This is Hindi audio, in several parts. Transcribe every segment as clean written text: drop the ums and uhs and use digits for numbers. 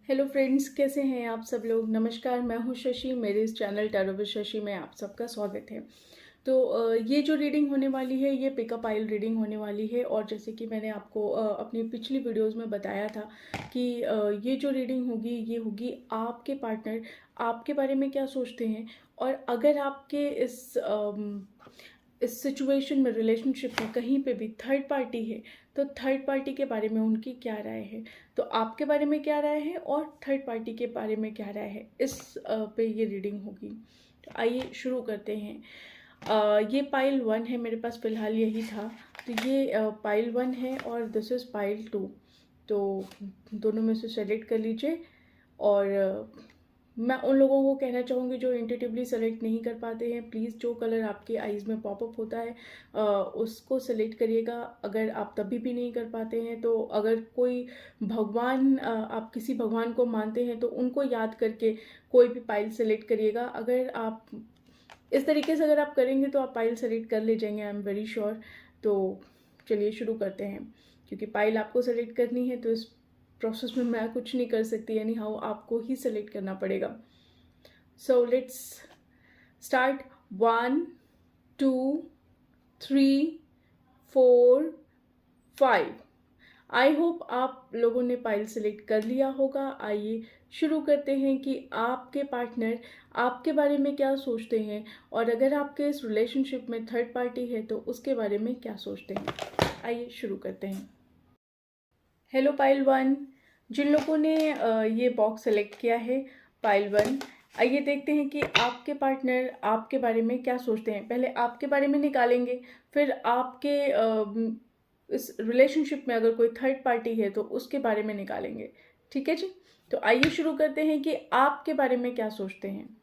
हेलो फ्रेंड्स, कैसे हैं आप सब लोग। नमस्कार, मैं हूं शशि। मेरे इस चैनल टैरो विद शशि में आप सबका स्वागत है। तो ये जो रीडिंग होने वाली है ये पिकअप आइल रीडिंग होने वाली है। और जैसे कि मैंने आपको अपनी पिछली वीडियोस में बताया था कि ये जो रीडिंग होगी ये होगी आपके पार्टनर आपके बारे में क्या सोचते हैं। और अगर आपके इस सिचुएशन में, रिलेशनशिप में कहीं पे भी थर्ड पार्टी है तो थर्ड पार्टी के बारे में उनकी क्या राय है, तो आपके बारे में क्या राय है और थर्ड पार्टी के बारे में क्या राय है, इस पे ये रीडिंग होगी। तो आइए शुरू करते हैं। ये पाइल 1 है, मेरे पास फ़िलहाल यही था। तो ये पाइल 1 है और दिस इज़ पाइल 2। तो दोनों में से सेलेक्ट कर लीजिए। और मैं उन लोगों को कहना चाहूँगी जो इंट्यूटिवली सेलेक्ट नहीं कर पाते हैं, प्लीज़ जो कलर आपके आईज़ में पॉपअप होता है उसको सेलेक्ट करिएगा। अगर आप तभी भी नहीं कर पाते हैं तो अगर कोई भगवान, आप किसी भगवान को मानते हैं तो उनको याद करके कोई भी पाइल सेलेक्ट करिएगा। अगर आप इस तरीके से अगर आप करेंगे तो आप पाइल सेलेक्ट कर ले जाएंगे, आई एम वेरी श्योर। तो चलिए शुरू करते हैं। क्योंकि पाइल आपको सेलेक्ट करनी है तो इस प्रोसेस में मैं कुछ नहीं कर सकती, यानी हाउ आपको ही सेलेक्ट करना पड़ेगा। So let's start. 1 2 3 4 5। I hope आप लोगों ने पाइल सेलेक्ट कर लिया होगा। आइए शुरू करते हैं कि आपके पार्टनर आपके बारे में क्या सोचते हैं और अगर आपके इस रिलेशनशिप में थर्ड पार्टी है तो उसके बारे में क्या सोचते हैं। आइए शुरू करते हैं। हेलो पाइल 1, जिन लोगों ने ये बॉक्स सेलेक्ट किया है पाइल 1, आइए देखते हैं कि आपके पार्टनर आपके बारे में क्या सोचते हैं। पहले आपके बारे में निकालेंगे, फिर आपके इस रिलेशनशिप में अगर कोई थर्ड पार्टी है तो उसके बारे में निकालेंगे। ठीक है जी। तो आइए शुरू करते हैं कि आपके बारे में क्या सोचते हैं।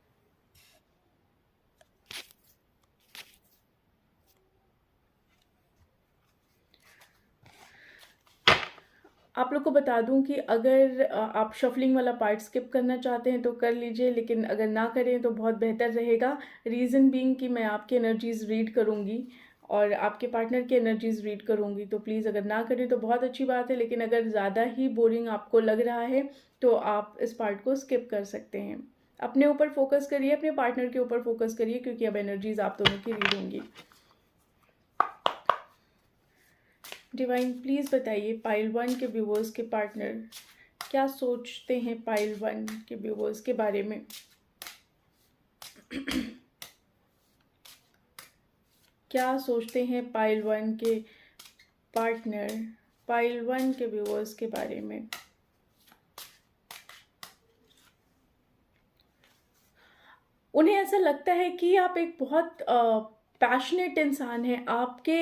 आप लोग को बता दूं कि अगर आप शफलिंग वाला पार्ट स्किप करना चाहते हैं तो कर लीजिए, लेकिन अगर ना करें तो बहुत बेहतर रहेगा। रीज़न बीइंग कि मैं आपकी एनर्जीज़ रीड करूंगी और आपके पार्टनर की एनर्जीज़ रीड करूंगी। तो प्लीज़ अगर ना करें तो बहुत अच्छी बात है, लेकिन अगर ज़्यादा ही बोरिंग आपको लग रहा है तो आप इस पार्ट को स्किप कर सकते हैं। अपने ऊपर फोकस करिए, अपने पार्टनर के ऊपर फोकस करिए, क्योंकि अब एनर्जीज़ आप दोनों की रीड होंगी। डिवाइन प्लीज़ बताइए पाइल 1 के व्यूवर्स के पार्टनर क्या सोचते हैं पाइल 1 के व्यूवर्स के बारे में। क्या सोचते हैं पाइल 1 के पार्टनर पाइल 1 के व्यूवर्स के बारे में। उन्हें ऐसा लगता है कि आप एक बहुत पैशनेट इंसान हैं। आपके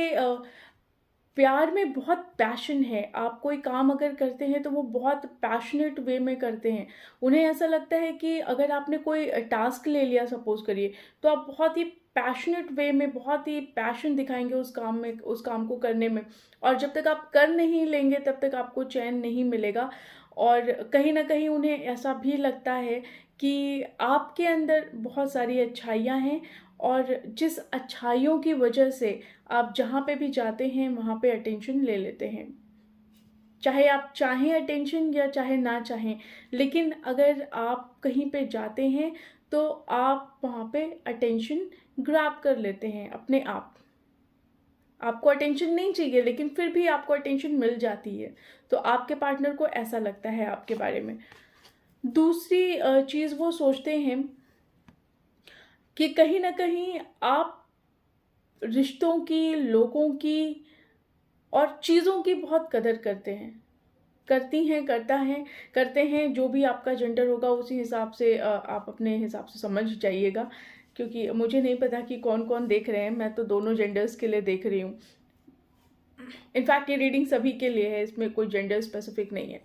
प्यार में बहुत पैशन है। आप कोई काम अगर करते हैं तो वो बहुत पैशनेट वे में करते हैं। उन्हें ऐसा लगता है कि अगर आपने कोई टास्क ले लिया, सपोज करिए, तो आप बहुत ही पैशनेट वे में बहुत ही पैशन दिखाएंगे उस काम में, उस काम को करने में। और जब तक आप कर नहीं लेंगे तब तक आपको चैन नहीं मिलेगा। और कहीं ना कहीं उन्हें ऐसा भी लगता है कि आपके अंदर बहुत सारी अच्छाइयाँ हैं और जिस अच्छाइयों की वजह से आप जहाँ पे भी जाते हैं वहाँ पे अटेंशन ले लेते हैं। चाहे आप चाहें अटेंशन या चाहे ना चाहें, लेकिन अगर आप कहीं पे जाते हैं तो आप वहाँ पे अटेंशन ग्रैब कर लेते हैं अपने आप। आपको अटेंशन नहीं चाहिए लेकिन फिर भी आपको अटेंशन मिल जाती है। तो आपके पार्टनर को ऐसा लगता है आपके बारे में। दूसरी चीज़ वो सोचते हैं कि कहीं ना कहीं आप रिश्तों की, लोगों की और चीज़ों की बहुत कदर करते हैं, करती हैं, करते हैं। जो भी आपका जेंडर होगा उसी हिसाब से आप अपने हिसाब से समझ जाइएगा, क्योंकि मुझे नहीं पता कि कौन कौन देख रहे हैं। मैं तो दोनों जेंडर्स के लिए देख रही हूँ। इनफैक्ट ये रीडिंग सभी के लिए है, इसमें कोई जेंडर स्पेसिफिक नहीं है।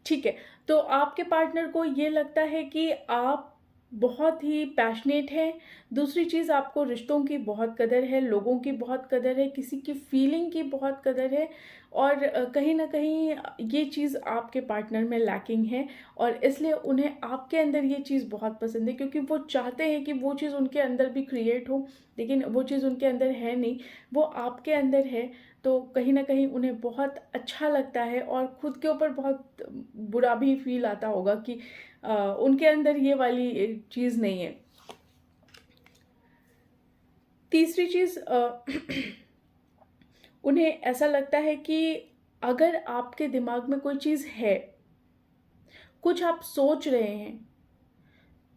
ठीक है। तो आपके पार्टनर को ये लगता है कि आप बहुत ही पैशनेट हैं। दूसरी चीज़, आपको रिश्तों की बहुत कदर है, लोगों की बहुत कदर है, किसी की फीलिंग की बहुत कदर है। और कहीं ना कहीं ये चीज़ आपके पार्टनर में लैकिंग है और इसलिए उन्हें आपके अंदर ये चीज़ बहुत पसंद है, क्योंकि वो चाहते हैं कि वो चीज़ उनके अंदर भी क्रिएट हो, लेकिन वो चीज़ उनके अंदर है नहीं, वो आपके अंदर है। तो कहीं ना कहीं उन्हें बहुत अच्छा लगता है और खुद के ऊपर बहुत बुरा भी फील आता होगा कि उनके अंदर ये वाली चीज़ नहीं है। तीसरी चीज़ उन्हें ऐसा लगता है कि अगर आपके दिमाग में कोई चीज़ है, कुछ आप सोच रहे हैं,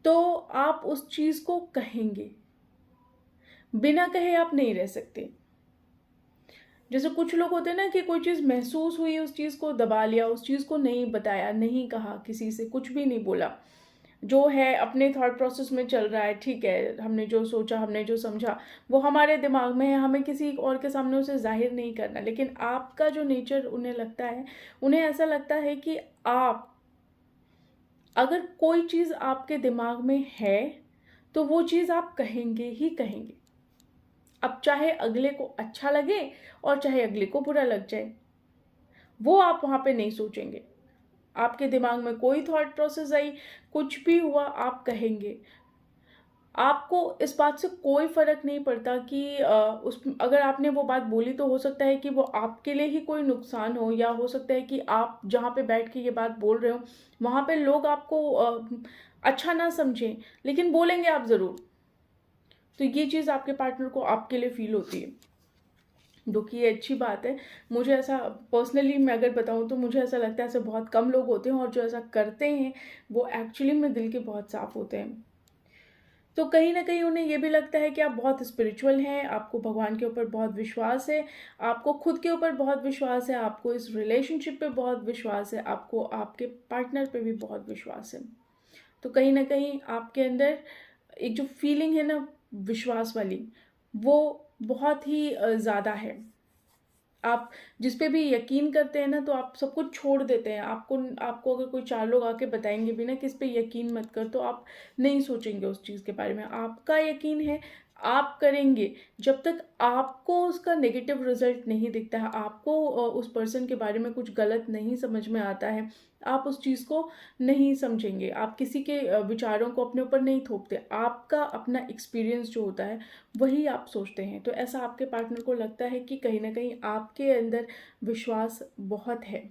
तो आप उस चीज़ को कहेंगे। बिना कहे आप नहीं रह सकते। जैसे कुछ लोग होते हैं ना कि कोई चीज़ महसूस हुई, उस चीज़ को दबा लिया, उस चीज़ को नहीं बताया, नहीं कहा, किसी से कुछ भी नहीं बोला, जो है अपने थॉट प्रोसेस में चल रहा है, ठीक है, हमने जो सोचा, हमने जो समझा, वो हमारे दिमाग में है, हमें किसी और के सामने उसे जाहिर नहीं करना। लेकिन आपका जो नेचर उन्हें लगता है, उन्हें ऐसा लगता है कि आप अगर कोई चीज़ आपके दिमाग में है तो वो चीज़ आप कहेंगे ही कहेंगे। अब चाहे अगले को अच्छा लगे और चाहे अगले को बुरा लग जाए, वो आप वहाँ पे नहीं सोचेंगे। आपके दिमाग में कोई थॉट प्रोसेस आई, कुछ भी हुआ, आप कहेंगे। आपको इस बात से कोई फ़र्क नहीं पड़ता कि उस अगर आपने वो बात बोली तो हो सकता है कि वो आपके लिए ही कोई नुकसान हो, या हो सकता है कि आप जहाँ पे बैठ के ये बात बोल रहे हो, वहाँ पे लोग आपको अच्छा ना समझें, लेकिन बोलेंगे आप ज़रूर। तो ये चीज़ आपके पार्टनर को आपके लिए फ़ील होती है, जो कि ये अच्छी बात है। मुझे ऐसा पर्सनली मैं अगर बताऊँ तो मुझे ऐसा लगता है ऐसे बहुत कम लोग होते हैं, और जो ऐसा करते हैं वो एक्चुअली में दिल के बहुत साफ़ होते हैं। तो कहीं न कहीं उन्हें ये भी लगता है कि आप बहुत स्पिरिचुअल हैं, आपको भगवान के ऊपर बहुत विश्वास है, आपको खुद के ऊपर बहुत विश्वास है, आपको इस रिलेशनशिप पे बहुत विश्वास है, आपको आपके पार्टनर पे भी बहुत विश्वास है। तो कहीं न कहीं आपके अंदर एक जो फीलिंग है ना विश्वास वाली, वो बहुत ही ज़्यादा है। आप जिस पे भी यकीन करते हैं ना, तो आप सब कुछ छोड़ देते हैं। आपको अगर कोई 4 लोग आके बताएँगे भी ना कि इस पे यकीन मत कर, तो आप नहीं सोचेंगे उस चीज़ के बारे में। आपका यकीन है, आप करेंगे। जब तक आपको उसका नेगेटिव रिज़ल्ट नहीं दिखता है, आपको उस पर्सन के बारे में कुछ गलत नहीं समझ में आता है, आप उस चीज़ को नहीं समझेंगे। आप किसी के विचारों को अपने ऊपर नहीं थोपते। आपका अपना एक्सपीरियंस जो होता है, वही आप सोचते हैं। तो ऐसा आपके पार्टनर को लगता है कि कहीं न कहीं आपके अंदर विश्वास बहुत है।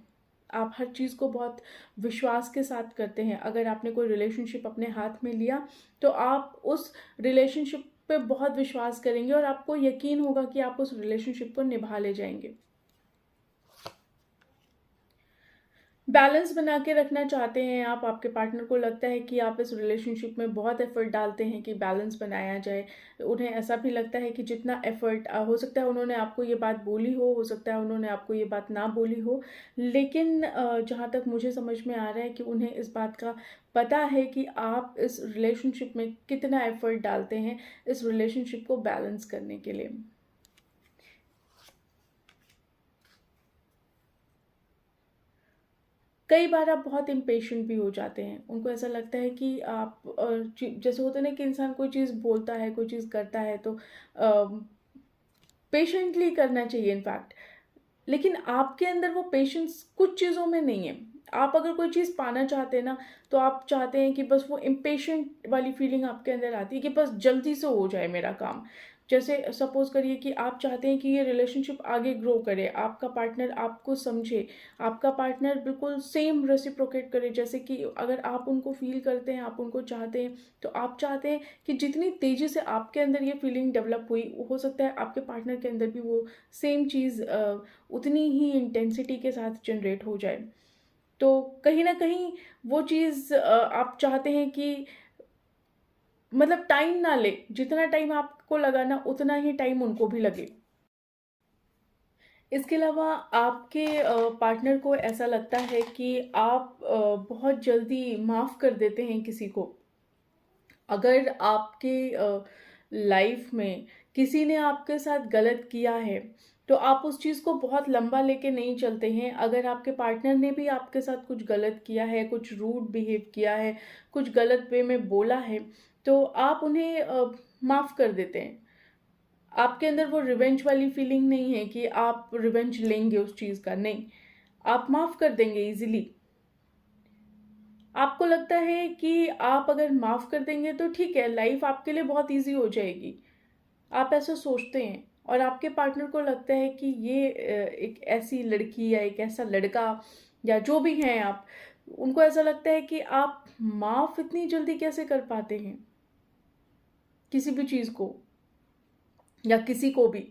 आप हर चीज़ को बहुत विश्वास के साथ करते हैं। अगर आपने कोई रिलेशनशिप अपने हाथ में लिया, तो आप उस रिलेशनशिप पे बहुत विश्वास करेंगे और आपको यकीन होगा कि आप उस रिलेशनशिप को निभा ले जाएँगे। बैलेंस बना के रखना चाहते हैं आप, आपके पार्टनर को लगता है कि आप इस रिलेशनशिप में बहुत एफर्ट डालते हैं कि बैलेंस बनाया जाए। उन्हें ऐसा भी लगता है कि जितना एफर्ट हो सकता है उन्होंने आपको ये बात बोली हो सकता है उन्होंने आपको ये बात ना बोली हो, लेकिन जहाँ तक मुझे समझ में आ रहा है कि उन्हें इस बात का पता है कि आप इस रिलेशनशिप में कितना एफर्ट डालते हैं इस रिलेशनशिप को बैलेंस करने के लिए। कई बार आप बहुत इम्पेशेंट भी हो जाते हैं। उनको ऐसा लगता है कि आप जैसे होता है ना कि इंसान कोई चीज़ बोलता है, कोई चीज़ करता है तो पेशेंटली करना चाहिए इनफैक्ट। लेकिन आपके अंदर वो पेशेंस कुछ चीज़ों में नहीं है। आप अगर कोई चीज़ पाना चाहते हैं ना, तो आप चाहते हैं कि बस वो इम्पेशेंट वाली फीलिंग आपके अंदर आती है कि बस जल्दी से हो जाए मेरा काम। जैसे सपोज़ करिए कि आप चाहते हैं कि ये रिलेशनशिप आगे ग्रो करे, आपका पार्टनर आपको समझे, आपका पार्टनर बिल्कुल सेम रेसिप्रोकेट करे, जैसे कि अगर आप उनको फ़ील करते हैं, आप उनको चाहते हैं, तो आप चाहते हैं कि जितनी तेज़ी से आपके अंदर ये फीलिंग डेवलप हुई, हो सकता है आपके पार्टनर के अंदर भी वो सेम चीज़ उतनी ही इंटेंसिटी के साथ जनरेट हो जाए। तो कहीं न कहीं वो चीज़ आप चाहते हैं कि मतलब टाइम ना ले, जितना टाइम आपको लगा ना उतना ही टाइम उनको भी लगे। इसके अलावा आपके पार्टनर को ऐसा लगता है कि आप बहुत जल्दी माफ़ कर देते हैं किसी को। अगर आपके लाइफ में किसी ने आपके साथ गलत किया है, तो आप उस चीज़ को बहुत लंबा लेके नहीं चलते हैं। अगर आपके पार्टनर ने भी आपके साथ कुछ गलत किया है, कुछ रूड बिहेव किया है, कुछ गलत वे में बोला है, तो आप उन्हें माफ़ कर देते हैं। आपके अंदर वो रिवेंज वाली फीलिंग नहीं है कि आप रिवेंज लेंगे उस चीज़ का, नहीं। आप माफ़ कर देंगे ईज़िली। आपको लगता है कि आप अगर माफ़ कर देंगे तो ठीक है, लाइफ़ आपके लिए बहुत ईज़ी हो जाएगी। आप ऐसा सोचते हैं और आपके पार्टनर को लगता है कि ये एक ऐसी लड़की या एक ऐसा लड़का या जो भी हैं आप, उनको ऐसा लगता है कि आप माफ़ इतनी जल्दी कैसे कर पाते हैं किसी भी चीज़ को या किसी को भी।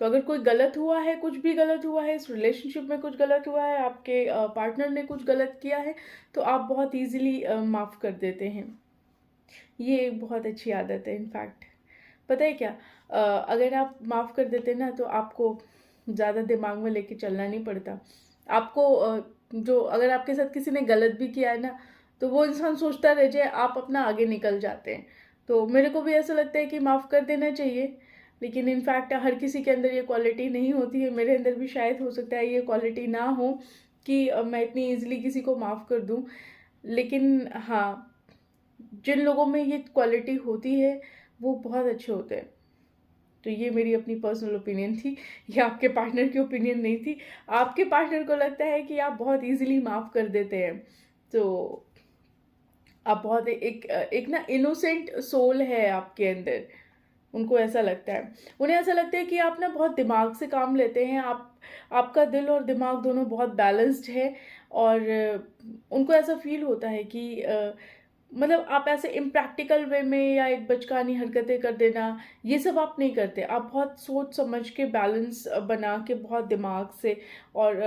तो अगर कोई गलत हुआ है, कुछ भी गलत हुआ है, इस रिलेशनशिप में कुछ गलत हुआ है, आपके पार्टनर ने कुछ गलत किया है, तो आप बहुत ईज़िली माफ़ कर देते हैं। ये एक बहुत अच्छी आदत है इनफैक्ट। पता है क्या, अगर आप माफ़ कर देते ना तो आपको ज़्यादा दिमाग में लेके चलना नहीं पड़ता। आपको जो अगर आपके साथ किसी ने गलत भी किया है ना, तो वो इंसान सोचता रह जाए, आप अपना आगे निकल जाते हैं। तो मेरे को भी ऐसा लगता है कि माफ़ कर देना चाहिए, लेकिन इनफैक्ट हर किसी के अंदर ये क्वालिटी नहीं होती है। मेरे अंदर भी शायद हो सकता है ये क्वालिटी ना हो कि मैं इतनी ईज़िली किसी को माफ़ कर दूँ। लेकिन हाँ, जिन लोगों में ये क्वालिटी होती है वो बहुत अच्छे होते हैं। तो ये मेरी अपनी पर्सनल ओपिनियन थी, ये आपके पार्टनर की ओपिनियन नहीं थी। आपके पार्टनर को लगता है कि आप बहुत इजीली माफ़ कर देते हैं, तो आप बहुत एक ना इनोसेंट सोल है आपके अंदर। उनको ऐसा लगता है, उन्हें ऐसा लगता है कि आप ना बहुत दिमाग से काम लेते हैं, आपका दिल और दिमाग दोनों बहुत बैलेंस्ड है। और उनको ऐसा फील होता है कि मतलब आप ऐसे इम्प्रैक्टिकल वे में या एक बचकानी हरकतें कर देना, ये सब आप नहीं करते। आप बहुत सोच समझ के बैलेंस बना के बहुत दिमाग से, और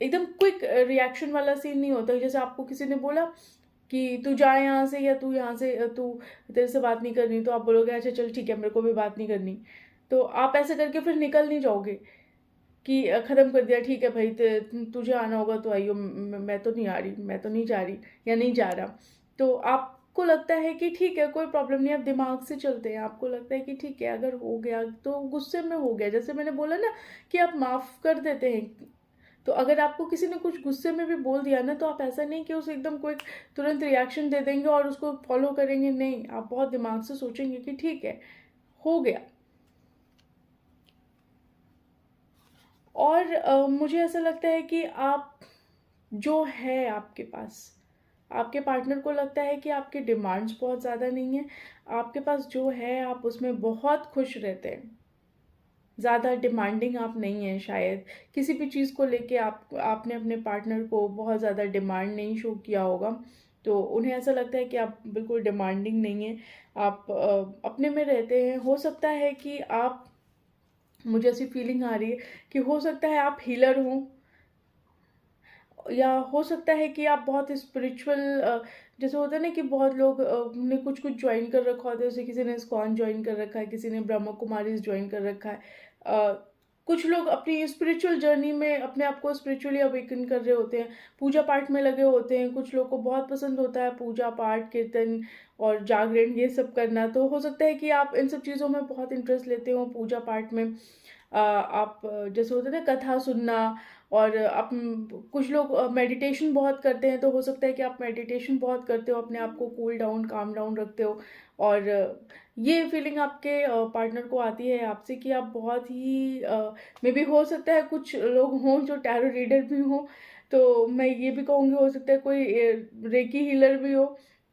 एकदम क्विक रिएक्शन वाला सीन नहीं होता। जैसे आपको किसी ने बोला कि तू जा यहाँ से, या तू यहाँ से, तू तेरे से बात नहीं करनी, तो आप बोलोगे अच्छा चल ठीक है, मेरे को भी बात नहीं करनी। तो आप ऐसे करके फिर निकल नहीं जाओगे कि ख़त्म कर दिया, ठीक है भाई, तुझे आना होगा तो आइयो, मैं तो नहीं आ रही, मैं तो नहीं जा रही या नहीं जा रहा। तो आपको लगता है कि ठीक है कोई प्रॉब्लम नहीं, आप दिमाग से चलते हैं। आपको लगता है कि ठीक है, अगर हो गया तो गुस्से में हो गया। जैसे मैंने बोला ना कि आप माफ़ कर देते हैं, तो अगर आपको किसी ने कुछ गुस्से में भी बोल दिया ना, तो आप ऐसा नहीं कि उसे एकदम कोई तुरंत रिएक्शन दे देंगे और उसको फॉलो करेंगे। नहीं, आप बहुत दिमाग से सोचेंगे कि ठीक है, हो गया। और मुझे ऐसा लगता है कि आप जो है आपके पास, आपके पार्टनर को लगता है कि आपके डिमांड्स बहुत ज़्यादा नहीं है। आपके पास जो है आप उसमें बहुत खुश रहते हैं। ज़्यादा डिमांडिंग आप नहीं हैं शायद। किसी भी चीज़ को लेके आपने अपने पार्टनर को बहुत ज़्यादा डिमांड नहीं शो किया होगा। तो उन्हें ऐसा लगता है कि आप बिल्कुल डिमांडिंग नहीं हैं। आप अपने में रहते हैं। हो सकता है कि आप, मुझे ऐसी फीलिंग आ रही है कि हो सकता है आप हीलर हों, या हो सकता है कि आप बहुत स्पिरिचुअल, जैसे होता है ना कि बहुत लोग ने कुछ कुछ ज्वाइन कर रखा होता है। जैसे किसी ने इस्कॉन ज्वाइन कर रखा है, किसी ने ब्रह्मा कुमारीज ज्वाइन कर रखा है। कुछ लोग अपनी स्पिरिचुअल जर्नी में अपने आप को स्पिरिचुअली अवेकन कर रहे होते हैं, पूजा पाठ में लगे होते हैं। कुछ लोग को बहुत पसंद होता है पूजा पाठ, कीर्तन और जागरण, ये सब करना। तो हो सकता है कि आप इन सब चीज़ों में बहुत इंटरेस्ट लेते हो, पूजा पाठ में। आप जैसे होता है ना कथा सुनना, और आप कुछ लोग मेडिटेशन बहुत करते हैं। तो हो सकता है कि आप मेडिटेशन बहुत करते हो, अपने आप को कूल डाउन, काम डाउन रखते हो। और ये फीलिंग आपके पार्टनर को आती है आपसे कि आप बहुत ही मे बी, हो सकता है कुछ लोग हों जो टैरो रीडर भी हों। तो मैं ये भी कहूँगी हो सकता है कोई रेकी हीलर भी हो।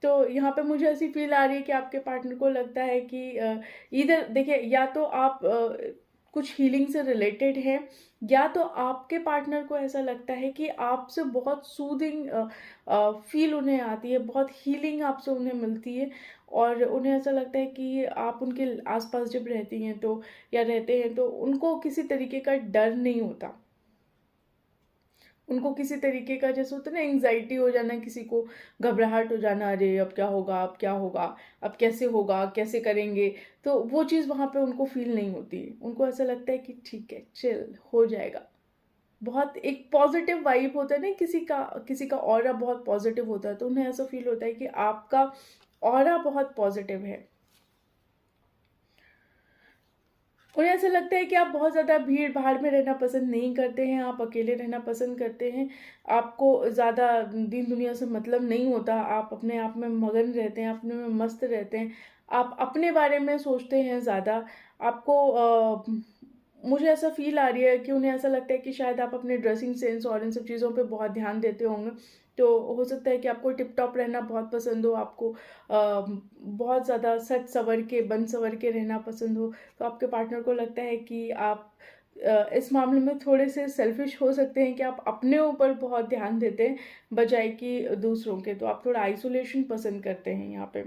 तो यहाँ पे मुझे ऐसी फील आ रही है कि आपके पार्टनर को लगता है कि इधर देखिए, या तो आप कुछ हीलिंग से रिलेटेड है, या तो आपके पार्टनर को ऐसा लगता है कि आपसे बहुत सूदिंग फील उन्हें आती है, बहुत हीलिंग आपसे उन्हें मिलती है। और उन्हें ऐसा लगता है कि आप उनके आसपास जब रहती हैं तो, या रहते हैं, तो उनको किसी तरीके का डर नहीं होता। उनको किसी तरीके का, जैसे होता है ना एंग्जाइटी हो जाना, किसी को घबराहट हो जाना, अरे अब क्या होगा, अब क्या होगा, अब कैसे होगा, कैसे करेंगे। तो वो चीज़ वहाँ पे उनको फील नहीं होती। उनको ऐसा लगता है कि ठीक है, चिल हो जाएगा। बहुत एक पॉजिटिव वाइब होता है ना, किसी का ऑरा बहुत पॉजिटिव होता है, तो उन्हें ऐसा फील होता है कि आपका ऑरा बहुत पॉजिटिव है। उन्हें ऐसा लगता है कि आप बहुत ज़्यादा भीड़ भाड़ में रहना पसंद नहीं करते हैं, आप अकेले रहना पसंद करते हैं। आपको ज़्यादा दीन दुनिया से मतलब नहीं होता, आप अपने आप में मगन रहते हैं, अपने में मस्त रहते हैं। आप अपने बारे में सोचते हैं ज़्यादा। आपको मुझे ऐसा फील आ रही है कि उन्हें ऐसा लगता है कि शायद आप अपने ड्रेसिंग सेंस और इन सब चीज़ों पे बहुत ध्यान देते होंगे। तो हो सकता है कि आपको टिप टॉप रहना बहुत पसंद हो, आपको बहुत ज़्यादा सज संवर के बन संवर के रहना पसंद हो। तो आपके पार्टनर को लगता है कि आप इस मामले में थोड़े से सेल्फिश हो सकते हैं कि आप अपने ऊपर बहुत ध्यान देते हैं बजाय कि दूसरों के। तो आप थोड़ा आइसोलेशन पसंद करते हैं यहाँ पे,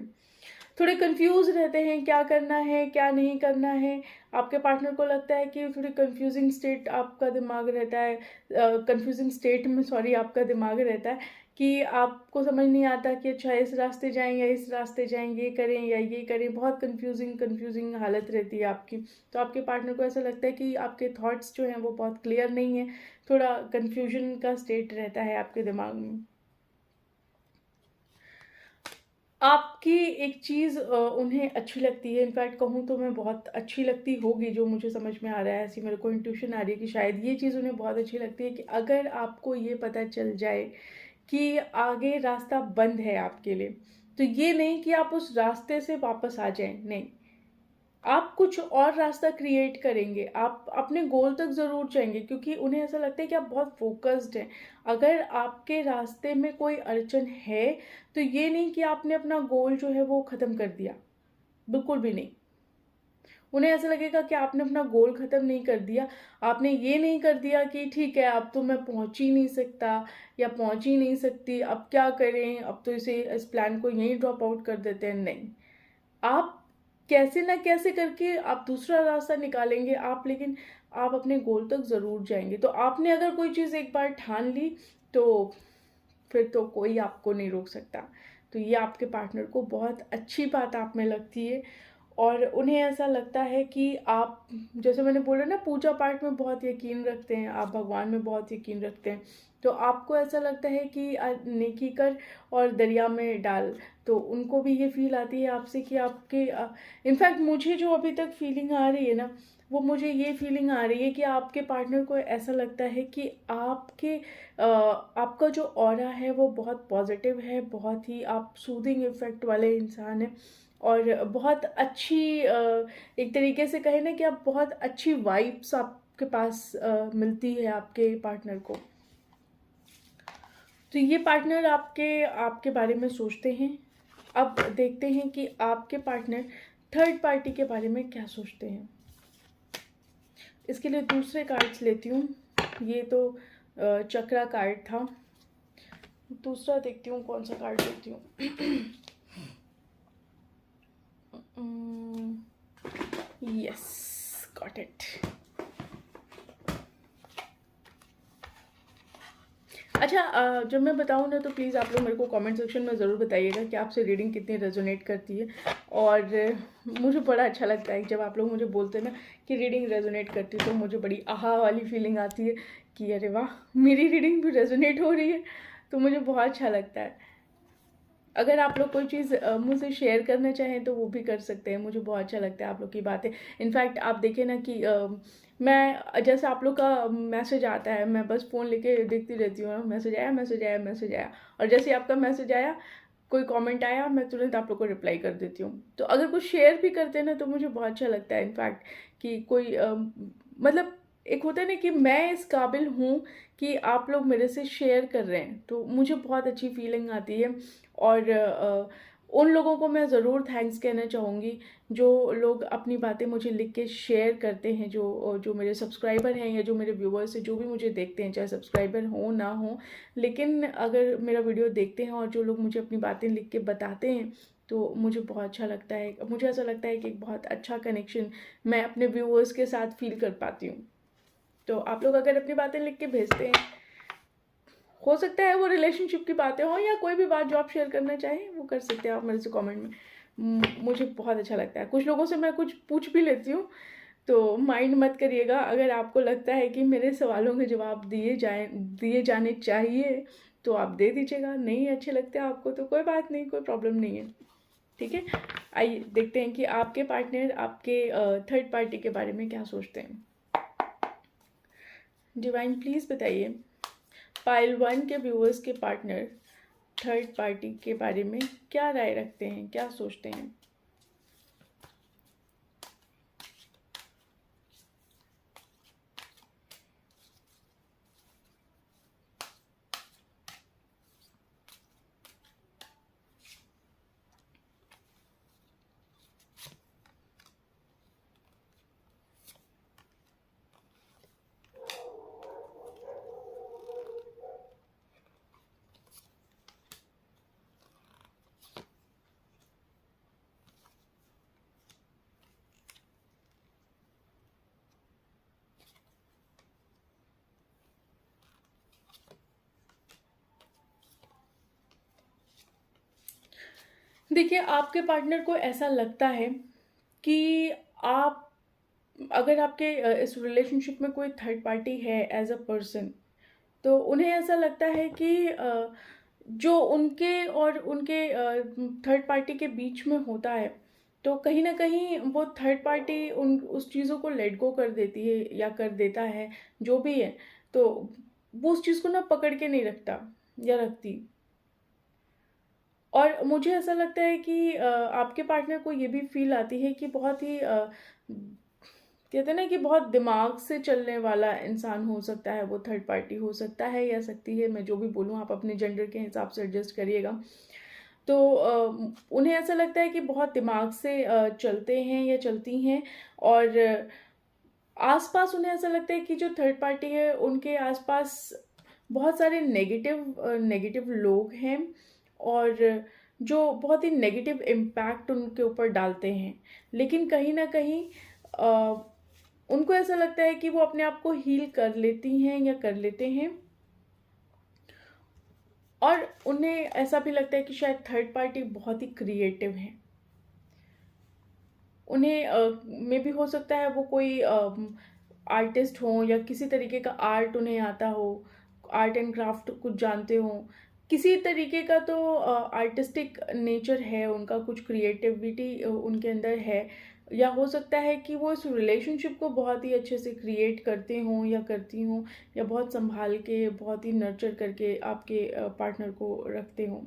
थोड़े कंफ्यूज रहते हैं क्या करना है क्या नहीं करना है। आपके पार्टनर को लगता है कि थोड़ी कंफ्यूजिंग स्टेट आपका दिमाग रहता है, कंफ्यूजिंग स्टेट में सॉरी आपका दिमाग रहता है कि आपको समझ नहीं आता कि अच्छा इस रास्ते जाएं या इस रास्ते जाएंगे, ये करें या ये करें। बहुत कंफ्यूजिंग हालत रहती है आपकी। तो आपके पार्टनर को ऐसा लगता है कि आपके थॉट्स जो हैं वो बहुत क्लियर नहीं है, थोड़ा कन्फ्यूजन का स्टेट रहता है आपके दिमाग में। आपकी एक चीज़ उन्हें अच्छी लगती है, इनफैक्ट कहूँ तो मैं बहुत अच्छी लगती होगी, जो मुझे समझ में आ रहा है, ऐसी मेरे को इंट्यूशन आ रही है कि शायद ये चीज़ उन्हें बहुत अच्छी लगती है कि अगर आपको ये पता चल जाए कि आगे रास्ता बंद है आपके लिए, तो ये नहीं कि आप उस रास्ते से वापस आ जाएं, नहीं, आप कुछ और रास्ता क्रिएट करेंगे, आप अपने गोल तक ज़रूर जाएंगे, क्योंकि उन्हें ऐसा लगता है कि आप बहुत फोकस्ड हैं। अगर आपके रास्ते में कोई अड़चन है तो ये नहीं कि आपने अपना गोल जो है वो ख़त्म कर दिया, बिल्कुल भी नहीं। उन्हें ऐसा लगेगा कि आपने अपना गोल ख़त्म नहीं कर दिया, आपने ये नहीं कर दिया कि ठीक है अब तो मैं पहुंच ही नहीं सकता या पहुंच ही नहीं सकती, अब क्या करें, अब तो इस प्लान को यहीं ड्रॉप आउट कर देते हैं। नहीं, आप कैसे ना कैसे करके आप दूसरा रास्ता निकालेंगे आप, लेकिन आप अपने गोल तक ज़रूर जाएंगे। तो आपने अगर कोई चीज़ एक बार ठान ली तो फिर तो कोई आपको नहीं रोक सकता। तो ये आपके पार्टनर को बहुत अच्छी बात आप में लगती है, और उन्हें ऐसा लगता है कि आप, जैसे मैंने बोला ना, पूजा पाठ में बहुत यकीन रखते हैं आप, भगवान में बहुत यकीन रखते हैं। तो आपको ऐसा लगता है कि नेकी कर और दरिया में डाल। तो उनको भी ये फील आती है आपसे कि आपके इनफैक्ट मुझे जो अभी तक फीलिंग आ रही है ना, वो मुझे ये फीलिंग आ रही है कि आपके पार्टनर को ऐसा लगता है कि आपका जो ऑरा है वो बहुत पॉजिटिव है, बहुत ही आप सूदिंग इफेक्ट वाले इंसान हैं, और बहुत अच्छी एक तरीके से कहें ना कि आप बहुत अच्छी वाइब्स आपके पास मिलती है आपके पार्टनर को। तो ये पार्टनर आपके आपके बारे में सोचते हैं। अब देखते हैं कि आपके पार्टनर थर्ड पार्टी के बारे में क्या सोचते हैं। इसके लिए दूसरे कार्ड्स लेती हूँ, ये तो चक्रा कार्ड था, दूसरा देखती हूँ कौन सा कार्ड लेती हूँ। Yes, got it. अच्छा, जब मैं बताऊँ ना तो प्लीज़ आप लोग मेरे को कमेंट सेक्शन में ज़रूर बताइएगा कि आपसे रीडिंग कितनी रेजोनेट करती है। और मुझे बड़ा अच्छा लगता है जब आप लोग मुझे बोलते हैं ना कि रीडिंग रेजोनेट करती है, तो मुझे बड़ी आहा वाली फीलिंग आती है कि अरे वाह, मेरी रीडिंग भी रेजोनेट हो रही है। तो मुझे बहुत अच्छा लगता है। अगर आप लोग कोई चीज़ मुझसे शेयर करना चाहें तो वो भी कर सकते हैं, मुझे बहुत अच्छा लगता है आप लोग की बातें। इनफैक्ट आप देखें ना कि मैं, जैसे आप लोग का मैसेज आता है, मैं बस फ़ोन लेके देखती रहती हूँ, मैसेज आया मैसेज आया मैसेज आया, और जैसे आपका मैसेज आया, कोई कमेंट आया, मैं तुरंत आप लोग को रिप्लाई कर देती हूँ। तो अगर कुछ शेयर भी करते हैं ना तो मुझे बहुत अच्छा लगता है इनफैक्ट कि कोई मतलब एक होता है ना कि मैं इस काबिल हूँ कि आप लोग मेरे से शेयर कर रहे हैं, तो मुझे बहुत अच्छी फीलिंग आती है। और उन लोगों को मैं ज़रूर थैंक्स कहना चाहूँगी जो लोग अपनी बातें मुझे लिख के शेयर करते हैं, जो मेरे सब्सक्राइबर हैं या जो मेरे व्यूवर्स हैं, जो भी मुझे देखते हैं, चाहे सब्सक्राइबर हो ना हो, लेकिन अगर मेरा वीडियो देखते हैं और जो लोग मुझे अपनी बातें लिख के बताते हैं, तो मुझे बहुत अच्छा लगता है। मुझे ऐसा लगता है कि एक बहुत अच्छा कनेक्शन मैं अपने व्यूवर्स के साथ फील कर पाती हूँ। तो आप लोग अगर अपनी बातें लिख के भेजते हैं, हो सकता है वो रिलेशनशिप की बातें हो या कोई भी बात जो आप शेयर करना चाहें, वो कर सकते हैं आप मेरे से कमेंट में। मुझे बहुत अच्छा लगता है। कुछ लोगों से मैं कुछ पूछ भी लेती हूँ, तो माइंड मत करिएगा। अगर आपको लगता है कि मेरे सवालों के जवाब दिए जाने चाहिए तो आप दे दीजिएगा, नहीं अच्छे लगते हैं आपको तो कोई बात नहीं, कोई प्रॉब्लम नहीं है, ठीक है। आइए देखते हैं कि आपके पार्टनर आपके थर्ड पार्टी के बारे में क्या सोचते हैं। डिवाइन प्लीज़ बताइए, पाइल 1 के व्यूअर्स के पार्टनर थर्ड पार्टी के बारे में क्या राय रखते हैं, क्या सोचते हैं। देखिए, आपके पार्टनर को ऐसा लगता है कि आप अगर आपके इस रिलेशनशिप में कोई थर्ड पार्टी है एज अ पर्सन, तो उन्हें ऐसा लगता है कि जो उनके और उनके थर्ड पार्टी के बीच में होता है, तो कहीं ना कहीं वो थर्ड पार्टी उन उस चीज़ों को लेट गो कर देती है या कर देता है, जो भी है। तो वो उस चीज़ को ना पकड़ के नहीं रखता या रखती। और मुझे ऐसा लगता है कि आपके पार्टनर को ये भी फील आती है कि बहुत ही कहते हैं ना कि बहुत दिमाग से चलने वाला इंसान हो सकता है, वो थर्ड पार्टी हो सकता है या सकती है, मैं जो भी बोलूँ आप अपने जेंडर के हिसाब से एडजस्ट करिएगा। तो उन्हें ऐसा लगता है कि बहुत दिमाग से चलते हैं या चलती हैं। और आसपास उन्हें ऐसा लगता है कि जो थर्ड पार्टी है उनके आसपास बहुत सारे नेगेटिव नेगेटिव लोग हैं, और जो बहुत ही नेगेटिव इम्पैक्ट उनके ऊपर डालते हैं। लेकिन कहीं ना कहीं अ, उनको ऐसा लगता है कि वो अपने आप को हील कर लेती हैं या कर लेते हैं। और उन्हें ऐसा भी लगता है कि शायद थर्ड पार्टी बहुत ही क्रिएटिव है। उन्हें मे भी हो सकता है वो कोई आर्टिस्ट हो या किसी तरीके का आर्ट उन्हें आता हो, आर्ट एंड क्राफ्ट कुछ जानते हो, किसी तरीके का तो आर्टिस्टिक नेचर है उनका, कुछ क्रिएटिविटी उनके अंदर है। या हो सकता है कि वो इस रिलेशनशिप को बहुत ही अच्छे से क्रिएट करते हों या करती हों, या बहुत संभाल के बहुत ही नर्चर करके आपके पार्टनर को रखते हों।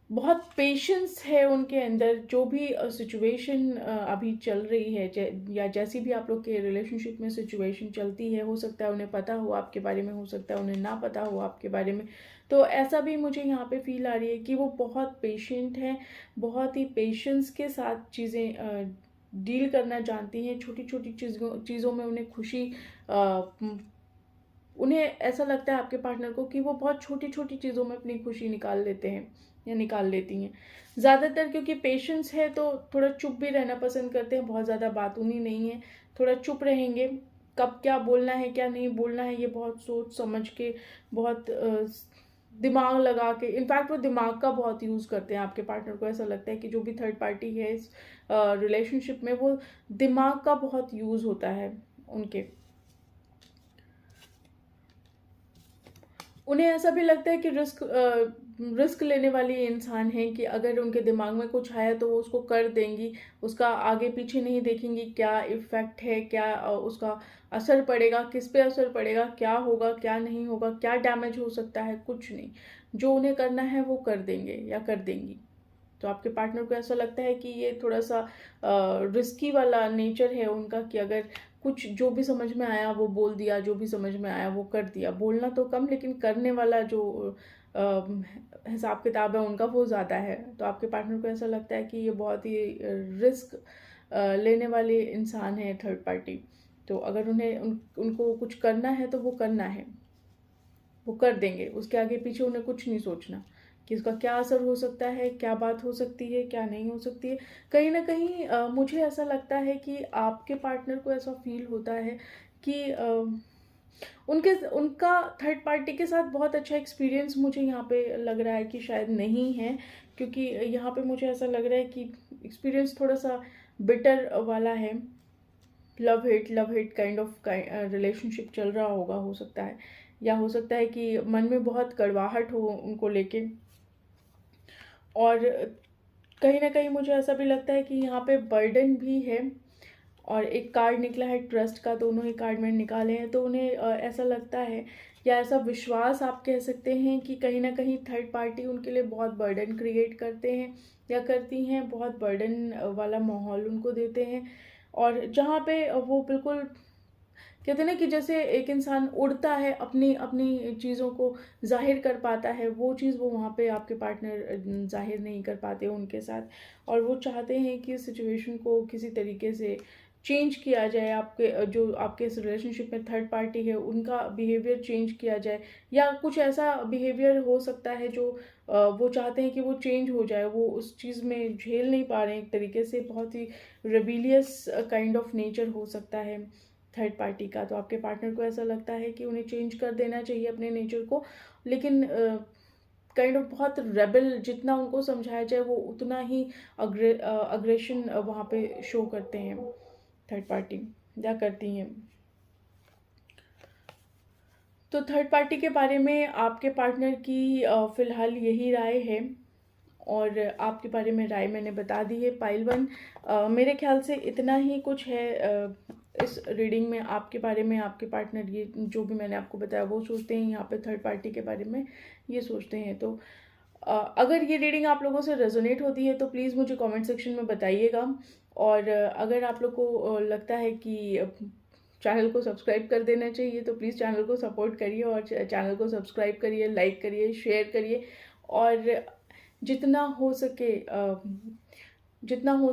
बहुत पेशेंस है उनके अंदर, जो भी सिचुएशन अभी चल रही है, या जैसी भी आप लोग के रिलेशनशिप में सिचुएशन चलती है, हो सकता है उन्हें पता हो आपके बारे में, हो सकता है उन्हें ना पता हो आपके बारे में। तो ऐसा भी मुझे यहाँ पे फील आ रही है कि वो बहुत पेशेंट है, बहुत ही पेशेंस के साथ चीज़ें डील करना जानती हैं। छोटी छोटी चीज़ों में उन्हें खुशी उन्हें ऐसा लगता है आपके पार्टनर को कि वो बहुत छोटी छोटी चीज़ों में अपनी खुशी निकाल लेते हैं या निकाल लेती हैं। ज़्यादातर क्योंकि पेशेंस है तो थोड़ा चुप भी रहना पसंद करते हैं, बहुत ज़्यादा बातूनी नहीं है, थोड़ा चुप रहेंगे। कब क्या बोलना है क्या नहीं बोलना है ये बहुत सोच समझ के, बहुत दिमाग लगा के, इनफैक्ट वो दिमाग का बहुत यूज़ करते हैं। आपके पार्टनर को ऐसा लगता है कि जो भी थर्ड पार्टी है इस रिलेशनशिप में, वो दिमाग का बहुत यूज़ होता है उनके। उन्हें ऐसा भी लगता है कि रिस्क लेने वाली इंसान है, कि अगर उनके दिमाग में कुछ आया तो वो उसको कर देंगी, उसका आगे पीछे नहीं देखेंगी क्या इफ़ेक्ट है, क्या उसका असर पड़ेगा, किस पे असर पड़ेगा, क्या होगा क्या नहीं होगा, क्या डैमेज हो सकता है, कुछ नहीं। जो उन्हें करना है वो कर देंगे या कर देंगी। तो आपके पार्टनर को ऐसा लगता है कि ये थोड़ा सा रिस्की वाला नेचर है उनका, कि अगर कुछ जो भी समझ में आया वो बोल दिया, जो भी समझ में आया वो कर दिया। बोलना तो कम, लेकिन करने वाला जो हिसाब किताब है उनका वो ज़्यादा है। तो आपके पार्टनर को ऐसा लगता है कि ये बहुत ही रिस्क लेने वाले इंसान है थर्ड पार्टी। तो अगर उनको कुछ करना है तो वो करना है, वो कर देंगे, उसके आगे पीछे उन्हें कुछ नहीं सोचना कि उसका क्या असर हो सकता है, क्या बात हो सकती है, क्या नहीं हो सकती है। कहीं ना कहीं मुझे ऐसा लगता है कि आपके पार्टनर को ऐसा फील होता है कि उनके उनका थर्ड पार्टी के साथ बहुत अच्छा एक्सपीरियंस मुझे यहाँ पे लग रहा है कि शायद नहीं है। क्योंकि यहाँ पे मुझे ऐसा लग रहा है कि एक्सपीरियंस थोड़ा सा बिटर वाला है, love hate kind of relationship चल रहा होगा, हो सकता है। या हो सकता है कि मन में बहुत कड़वाहट हो उनको लेके। और कहीं ना कहीं मुझे ऐसा भी लगता है कि यहाँ पे बर्डन भी है। और एक कार्ड निकला है ट्रस्ट का, दोनों ही कार्ड मैंने निकाले हैं। तो उन्हें ऐसा लगता है, या ऐसा विश्वास आप कह सकते हैं, कि कहीं ना कहीं थर्ड पार्टी उनके लिए बहुत बर्डन क्रिएट करते हैं या करती हैं, बहुत बर्डन वाला माहौल उनको देते हैं। और जहाँ पे वो बिल्कुल कहते हैं ना कि जैसे एक इंसान उड़ता है, अपनी अपनी चीज़ों को जाहिर कर पाता है, वो चीज़ वो वहाँ पे आपके पार्टनर जाहिर नहीं कर पाते उनके साथ। और वो चाहते हैं कि इस सिचुएशन को किसी तरीके से चेंज किया जाए, आपके जो आपके इस रिलेशनशिप में थर्ड पार्टी है उनका बिहेवियर चेंज किया जाए। या कुछ ऐसा बिहेवियर हो सकता है जो वो चाहते हैं कि वो चेंज हो जाए, वो उस चीज़ में झेल नहीं पा रहे हैं, एक तरीके से बहुत ही रेबिलियस काइंड ऑफ नेचर हो सकता है थर्ड पार्टी का। तो आपके पार्टनर को ऐसा लगता है कि उन्हें चेंज कर देना चाहिए अपने नेचर को। लेकिन काइंड ऑफ बहुत रेबल, जितना उनको समझाया जाए वो उतना ही अग्रेशन वहाँ पे शो करते हैं थर्ड पार्टी या करती हैं। तो थर्ड पार्टी के बारे में आपके पार्टनर की फ़िलहाल यही राय है, और आपके बारे में राय मैंने बता दी है। पाइल 1, मेरे ख्याल से इतना ही कुछ है इस रीडिंग में। आपके बारे में आपके पार्टनर ये जो भी मैंने आपको बताया वो सोचते हैं, यहाँ पे थर्ड पार्टी के बारे में ये सोचते हैं। तो अगर ये रीडिंग आप लोगों से रेजोनेट होती है तो प्लीज़ मुझे कमेंट सेक्शन में बताइएगा। और अगर आप लोग को लगता है कि चैनल को सब्सक्राइब कर देना चाहिए तो प्लीज़ चैनल को सपोर्ट करिए, और चैनल को सब्सक्राइब करिए, लाइक करिए, शेयर करिए, और जितना हो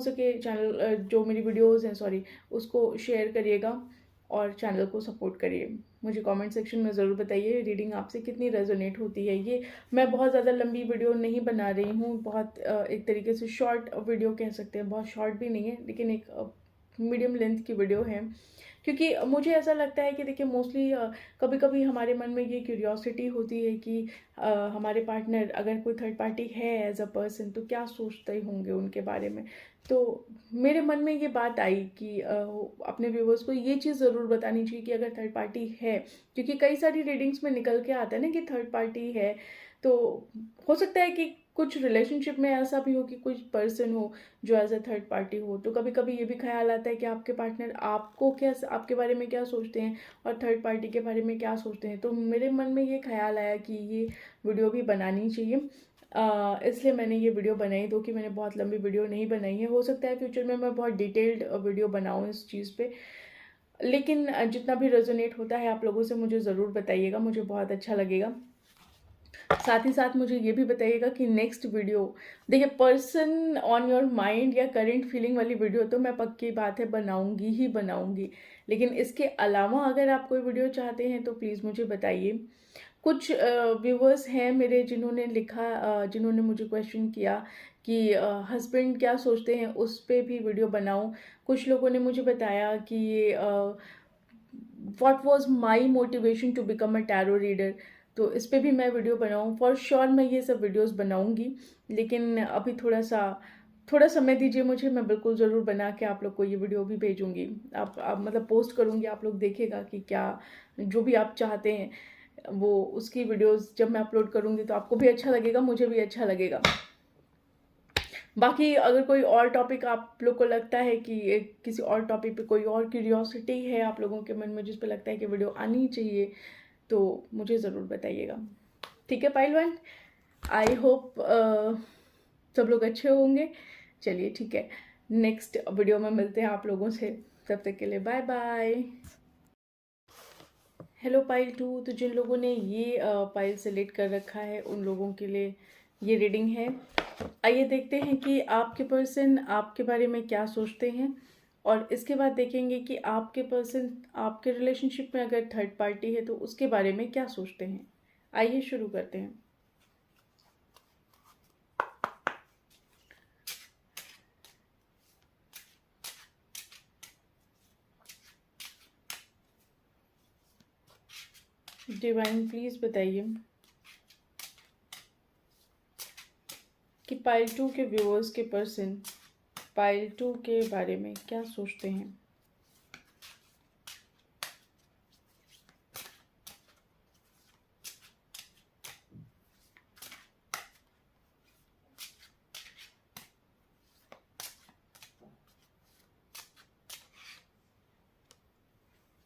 सके चैनल जो मेरी वीडियोस हैं उसको शेयर करिएगा और चैनल को सपोर्ट करिए। मुझे कमेंट सेक्शन में ज़रूर बताइए रीडिंग आपसे कितनी रेजोनेट होती है। ये मैं बहुत ज़्यादा लंबी वीडियो नहीं बना रही हूँ, बहुत एक तरीके से शॉर्ट वीडियो कह सकते हैं। बहुत शॉर्ट भी नहीं है लेकिन एक मीडियम लेंथ की वीडियो है, क्योंकि मुझे ऐसा लगता है कि देखिए मोस्टली कभी कभी हमारे मन में ये क्यूरियोसिटी होती है कि हमारे पार्टनर अगर कोई थर्ड पार्टी है एज अ पर्सन तो क्या सोचते होंगे उनके बारे में। तो मेरे मन में ये बात आई कि अपने व्यूवर्स को ये चीज़ ज़रूर बतानी चाहिए कि अगर थर्ड पार्टी है, क्योंकि कई सारी रीडिंग्स में निकल के आता है ना कि थर्ड पार्टी है, तो हो सकता है कि कुछ रिलेशनशिप में ऐसा भी हो कि कुछ पर्सन हो जो एज अ थर्ड पार्टी हो। तो कभी कभी ये भी ख्याल आता है कि आपके पार्टनर आपके बारे में क्या सोचते हैं और थर्ड पार्टी के बारे में क्या सोचते हैं। तो मेरे मन में ये ख्याल आया कि ये वीडियो भी बनानी चाहिए, इसलिए मैंने ये वीडियो बनाई। तो कि मैंने बहुत लंबी वीडियो नहीं बनाई है, हो सकता है फ्यूचर में मैं बहुत डिटेल्ड वीडियो बनाऊँ इस चीज़ पे, लेकिन जितना भी रेजोनेट होता है आप लोगों से मुझे ज़रूर बताइएगा, मुझे बहुत अच्छा लगेगा। साथ ही साथ मुझे ये भी बताइएगा कि नेक्स्ट वीडियो, देखिए पर्सन ऑन योर माइंड या करेंट फीलिंग वाली वीडियो तो मैं पक्की बात है बनाऊंगी ही बनाऊंगी, लेकिन इसके अलावा अगर आप कोई वीडियो चाहते हैं तो प्लीज़ मुझे बताइए। कुछ व्यूवर्स हैं मेरे जिन्होंने जिन्होंने मुझे क्वेश्चन किया कि हस्बैंड क्या सोचते हैं, उस पर भी वीडियो बनाऊं। कुछ लोगों ने मुझे बताया कि ये what was my motivation to become a tarot reader, तो इस पर भी मैं वीडियो बनाऊँ। फॉर श्योर मैं ये सब वीडियोस बनाऊंगी, लेकिन अभी थोड़ा समय दीजिए मुझे, मैं बिल्कुल ज़रूर बना के आप लोग को ये वीडियो भी भेजूंगी। आप मतलब पोस्ट करूंगी, आप लोग देखेगा कि क्या जो भी आप चाहते हैं वो उसकी वीडियोस जब मैं अपलोड करूंगी तो आपको भी अच्छा लगेगा, मुझे भी अच्छा लगेगा। बाकी अगर कोई और टॉपिक आप लोग को लगता है कि किसी और टॉपिक पे कोई और क्यूरियोसिटी है आप लोगों के मन में जिस पे लगता है कि वीडियो आनी चाहिए तो मुझे ज़रूर बताइएगा। ठीक है पाइल 1, आई होप सब लोग अच्छे होंगे। चलिए ठीक है, नेक्स्ट वीडियो में मिलते हैं आप लोगों से, तब तक के लिए बाय बाय। हेलो पाइल 2, तो जिन लोगों ने ये पाइल सेलेक्ट कर रखा है उन लोगों के लिए ये रीडिंग है। आइए देखते हैं कि आपके पर्सन आपके बारे में क्या सोचते हैं, और इसके बाद देखेंगे कि आपके पर्सन आपके रिलेशनशिप में अगर थर्ड पार्टी है तो उसके बारे में क्या सोचते हैं। आइए शुरू करते हैं। डिवाइन प्लीज बताइए कि पाइल 2 के व्यूअर्स के पर्सन पाइल 2 के बारे में क्या सोचते हैं।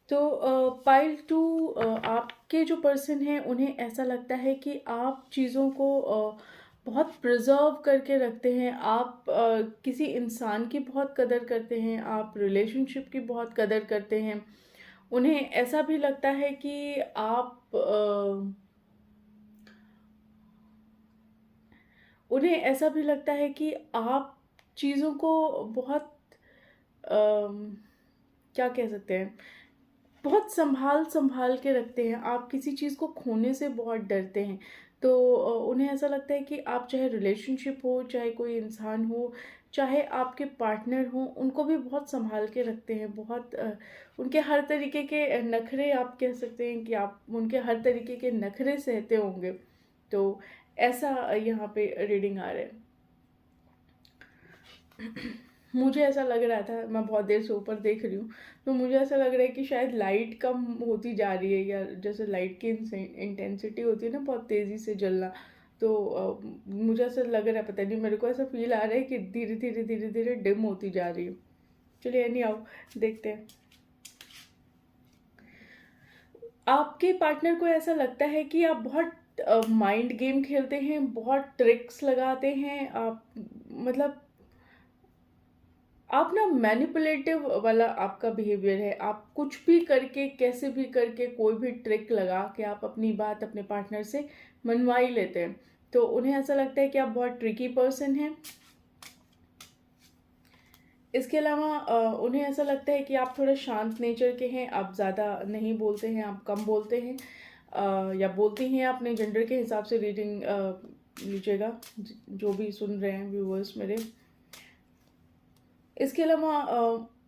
तो पाइल 2, आपके जो पर्सन हैं उन्हें ऐसा लगता है कि आप चीज़ों को बहुत प्रिजर्व करके रखते हैं। आप किसी इंसान की बहुत कदर करते हैं, आप रिलेशनशिप की बहुत कदर करते हैं। उन्हें ऐसा भी लगता है कि उन्हें ऐसा भी लगता है कि आप चीज़ों को बहुत क्या कह सकते हैं, बहुत संभाल संभाल के रखते हैं। आप किसी चीज़ को खोने से बहुत डरते हैं। तो उन्हें ऐसा लगता है कि आप चाहे रिलेशनशिप हो, चाहे कोई इंसान हो, चाहे आपके पार्टनर हो, उनको भी बहुत संभाल के रखते हैं। बहुत उनके हर तरीके के नखरे, आप कह सकते हैं कि आप उनके हर तरीके के नखरे सहते होंगे। तो ऐसा यहाँ पे रीडिंग आ रहा है। मुझे ऐसा लग रहा था, मैं बहुत देर से ऊपर देख रही हूँ, तो मुझे ऐसा लग रहा है कि शायद लाइट कम होती जा रही है, या जैसे लाइट की इंटेंसिटी होती है ना बहुत तेज़ी से जलना, तो मुझे ऐसा लग रहा है, पता नहीं, मेरे को ऐसा फील आ रहा है कि धीरे धीरे धीरे धीरे डिम होती जा रही है। चलिए एनी आओ देखते हैं। आपके पार्टनर को ऐसा लगता है कि आप बहुत माइंड गेम खेलते हैं, बहुत ट्रिक्स लगाते हैं, आप मतलब आप ना मैनिपुलेटिव वाला आपका बिहेवियर है। आप कुछ भी करके, कैसे भी करके, कोई भी ट्रिक लगा के आप अपनी बात अपने पार्टनर से मनवा ही लेते हैं। तो उन्हें ऐसा लगता है कि आप बहुत ट्रिकी पर्सन हैं। इसके अलावा उन्हें ऐसा लगता है कि आप थोड़ा शांत नेचर के हैं, आप ज़्यादा नहीं बोलते हैं, आप कम बोलते हैं, या बोलती हैं। अपने जेंडर के हिसाब से रीडिंग लीजिएगा, जो भी सुन रहे हैं व्यूअर्स मेरे। इसके अलावा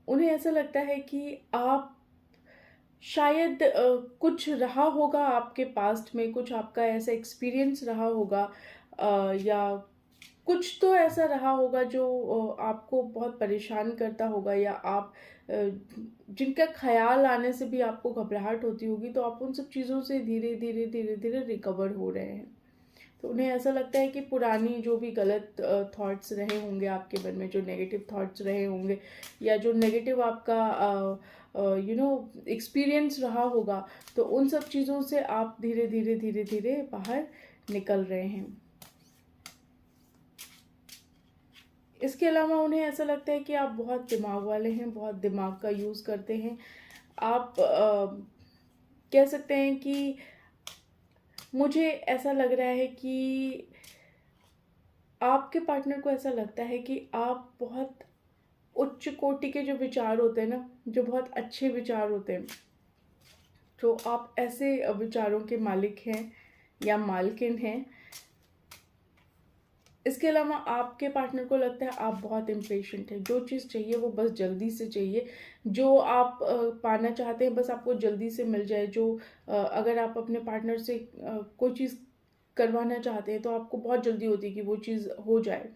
उन्हें ऐसा लगता है कि आप शायद कुछ रहा होगा आपके पास्ट में, कुछ आपका ऐसा एक्सपीरियंस रहा होगा, या कुछ तो ऐसा रहा होगा जो आपको बहुत परेशान करता होगा, या आप जिनका ख्याल आने से भी आपको घबराहट होती होगी, तो आप उन सब चीज़ों से धीरे धीरे धीरे धीरे रिकवर हो रहे हैं। तो उन्हें ऐसा लगता है कि पुरानी जो भी गलत थॉट्स रहे होंगे आपके मन में, जो नेगेटिव थॉट्स रहे होंगे, या जो नेगेटिव आपका एक्सपीरियंस रहा होगा, तो उन सब चीज़ों से आप धीरे धीरे धीरे धीरे बाहर निकल रहे हैं। इसके अलावा उन्हें ऐसा लगता है कि आप बहुत दिमाग वाले हैं, बहुत दिमाग का यूज़ करते हैं। आप कह सकते हैं कि मुझे ऐसा लग रहा है कि आपके पार्टनर को ऐसा लगता है कि आप बहुत उच्च कोटि के जो विचार होते हैं ना, जो बहुत अच्छे विचार होते हैं, तो आप ऐसे विचारों के मालिक हैं या मालकिन हैं। इसके अलावा आपके पार्टनर को लगता है आप बहुत इम्पेशेंट हैं, जो चीज़ चाहिए वो बस जल्दी से चाहिए, जो आप पाना चाहते हैं बस आपको जल्दी से मिल जाए। जो अगर आप अपने पार्टनर से कोई चीज़ करवाना चाहते हैं तो आपको बहुत जल्दी होती है कि वो चीज़ हो जाए।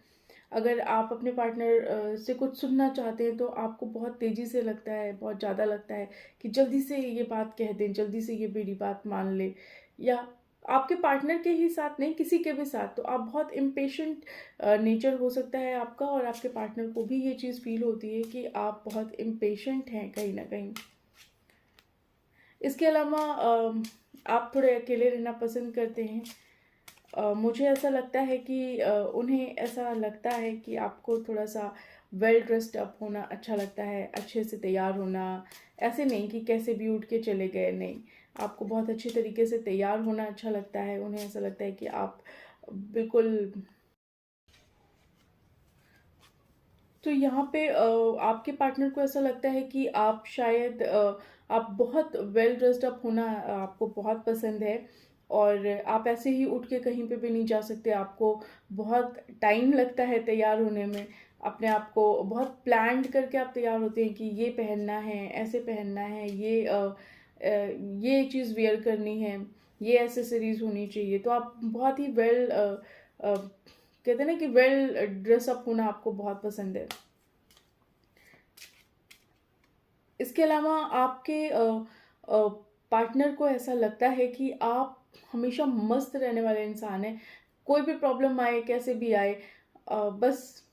अगर आप अपने पार्टनर से कुछ सुनना चाहते हैं तो आपको बहुत तेज़ी से लगता है, बहुत ज़्यादा लगता है कि जल्दी से ये बात कह दें, जल्दी से ये मेरी बात मान ले। या आपके पार्टनर के ही साथ नहीं, किसी के भी साथ, तो आप बहुत इम्पेशेंट नेचर हो सकता है आपका, और आपके पार्टनर को भी ये चीज़ फील होती है कि आप बहुत इम्पेशेंट हैं कहीं ना कहीं। इसके अलावा आप थोड़े अकेले रहना पसंद करते हैं। मुझे ऐसा लगता है कि उन्हें ऐसा लगता है कि आपको थोड़ा सा वेल ड्रेस्ड अप होना अच्छा लगता है, अच्छे से तैयार होना। ऐसे नहीं कि कैसे भी उठ के चले गए, नहीं, आपको बहुत अच्छे तरीके से तैयार होना अच्छा लगता है। उन्हें ऐसा लगता है कि आप बिल्कुल, तो यहाँ पे आपके पार्टनर को ऐसा लगता है कि आप शायद आप बहुत वेल ड्रेस्ड अप होना आपको बहुत पसंद है, और आप ऐसे ही उठ के कहीं पे भी नहीं जा सकते। आपको बहुत टाइम लगता है तैयार होने में, अपने आप को बहुत प्लान्ड करके आप तैयार होते हैं कि ये पहनना है, ऐसे पहनना है, ये चीज़ वेयर करनी है, ये एसेसरीज होनी चाहिए। तो आप बहुत ही कहते हैं ना कि वेल ड्रेसअप होना आपको बहुत पसंद है। इसके अलावा आपके पार्टनर को ऐसा लगता है कि आप हमेशा मस्त रहने वाले इंसान हैं। कोई भी प्रॉब्लम आए, कैसे भी आए, बस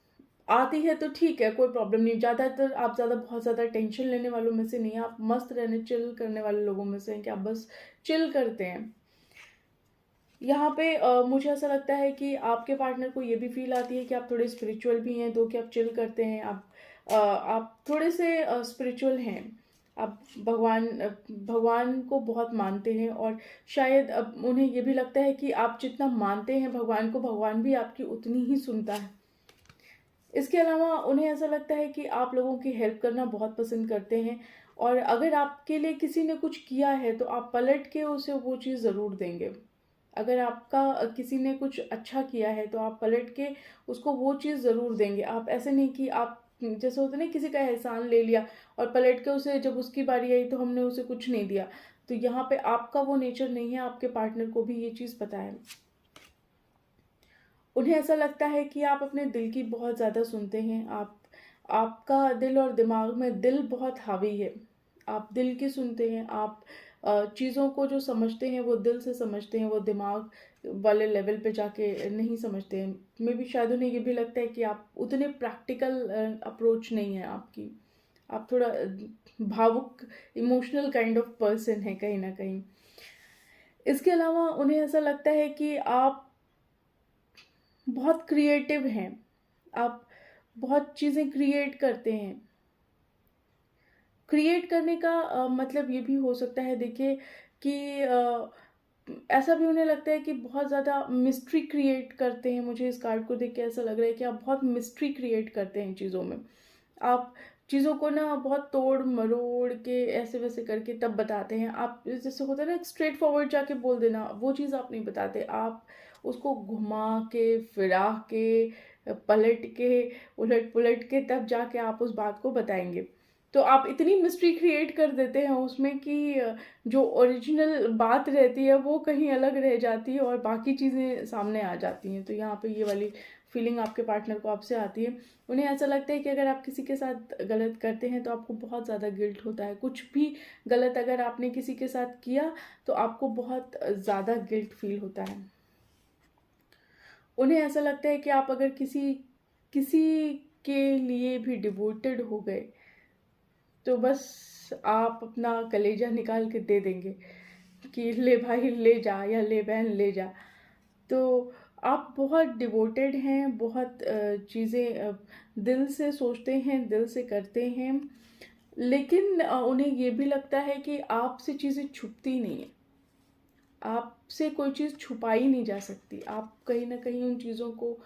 आती है तो ठीक है, कोई प्रॉब्लम नहीं। ज़्यादातर आप बहुत ज़्यादा टेंशन लेने वालों में से नहीं हैं, आप मस्त रहने, चिल करने वाले लोगों में से हैं कि आप बस चिल करते हैं। यहाँ पे मुझे ऐसा लगता है कि आपके पार्टनर को ये भी फील आती है कि आप थोड़े स्पिरिचुअल भी हैं, तो कि आप चिल करते हैं, आप थोड़े से स्पिरिचुअल हैं। आप भगवान को बहुत मानते हैं, और शायद अब उन्हें ये भी लगता है कि आप जितना मानते हैं भगवान को, भगवान भी आपकी उतनी ही सुनता है। इसके अलावा उन्हें ऐसा लगता है कि आप लोगों की हेल्प करना बहुत पसंद करते हैं, और अगर आपके लिए किसी ने कुछ किया है तो आप पलट के उसे वो चीज़ ज़रूर देंगे। अगर आपका किसी ने कुछ अच्छा किया है तो आप पलट के उसको वो चीज़ ज़रूर देंगे। आप ऐसे नहीं कि आप जैसे होता है ना, किसी का एहसान ले लिया और पलट के उसे, जब उसकी बारी आई तो हमने उसे कुछ नहीं दिया। तो यहाँ पे आपका वो नेचर नहीं है, आपके पार्टनर को भी ये चीज़ पता है। उन्हें ऐसा लगता है कि आप अपने दिल की बहुत ज़्यादा सुनते हैं। आपका दिल और दिमाग में दिल बहुत हावी है। आप दिल की सुनते हैं। आप चीज़ों को जो समझते हैं वो दिल से समझते हैं, वो दिमाग वाले लेवल पे जाके नहीं समझते हैं। मे भी शायद उन्हें ये भी लगता है कि आप उतने प्रैक्टिकल अप्रोच नहीं है आपकी। आप थोड़ा भावुक, इमोशनल काइंड ऑफ पर्सन है कहीं ना कहीं। इसके अलावा उन्हें ऐसा लगता है कि आप बहुत क्रिएटिव हैं। आप बहुत चीज़ें क्रिएट करते हैं। क्रिएट करने का मतलब ये भी हो सकता है, देखिए कि ऐसा भी उन्हें लगता है कि बहुत ज़्यादा मिस्ट्री क्रिएट करते हैं। मुझे इस कार्ड को देख के ऐसा लग रहा है कि आप बहुत मिस्ट्री क्रिएट करते हैं चीज़ों में। आप चीज़ों को ना बहुत तोड़ मरोड़ के ऐसे वैसे करके तब बताते हैं। आप जैसे होता है ना स्ट्रेट फॉरवर्ड जाके बोल देना, वो चीज़ आप नहीं बताते। आप उसको घुमा के फिरा के पलट के उलट पुलट के तब जाके आप उस बात को बताएंगे। तो आप इतनी मिस्ट्री क्रिएट कर देते हैं उसमें कि जो ओरिजिनल बात रहती है वो कहीं अलग रह जाती है और बाकी चीज़ें सामने आ जाती हैं। तो यहाँ पे ये वाली फीलिंग आपके पार्टनर को आपसे आती है। उन्हें ऐसा लगता है कि अगर आप किसी के साथ गलत करते हैं तो आपको बहुत ज़्यादा गिल्ट होता है। कुछ भी गलत अगर आपने किसी के साथ किया तो आपको बहुत ज़्यादा गिल्ट फील होता है। उन्हें ऐसा लगता है कि आप अगर किसी किसी के लिए भी डिवोटेड हो गए तो बस आप अपना कलेजा निकाल के दे देंगे कि ले भाई ले जा, या ले बहन ले जा। तो आप बहुत डिवोटेड हैं, बहुत चीज़ें दिल से सोचते हैं, दिल से करते हैं। लेकिन उन्हें ये भी लगता है कि आपसे चीज़ें छुपती नहीं है। आपसे कोई चीज़ छुपाई नहीं जा सकती। आप कहीं ना कहीं उन चीज़ों को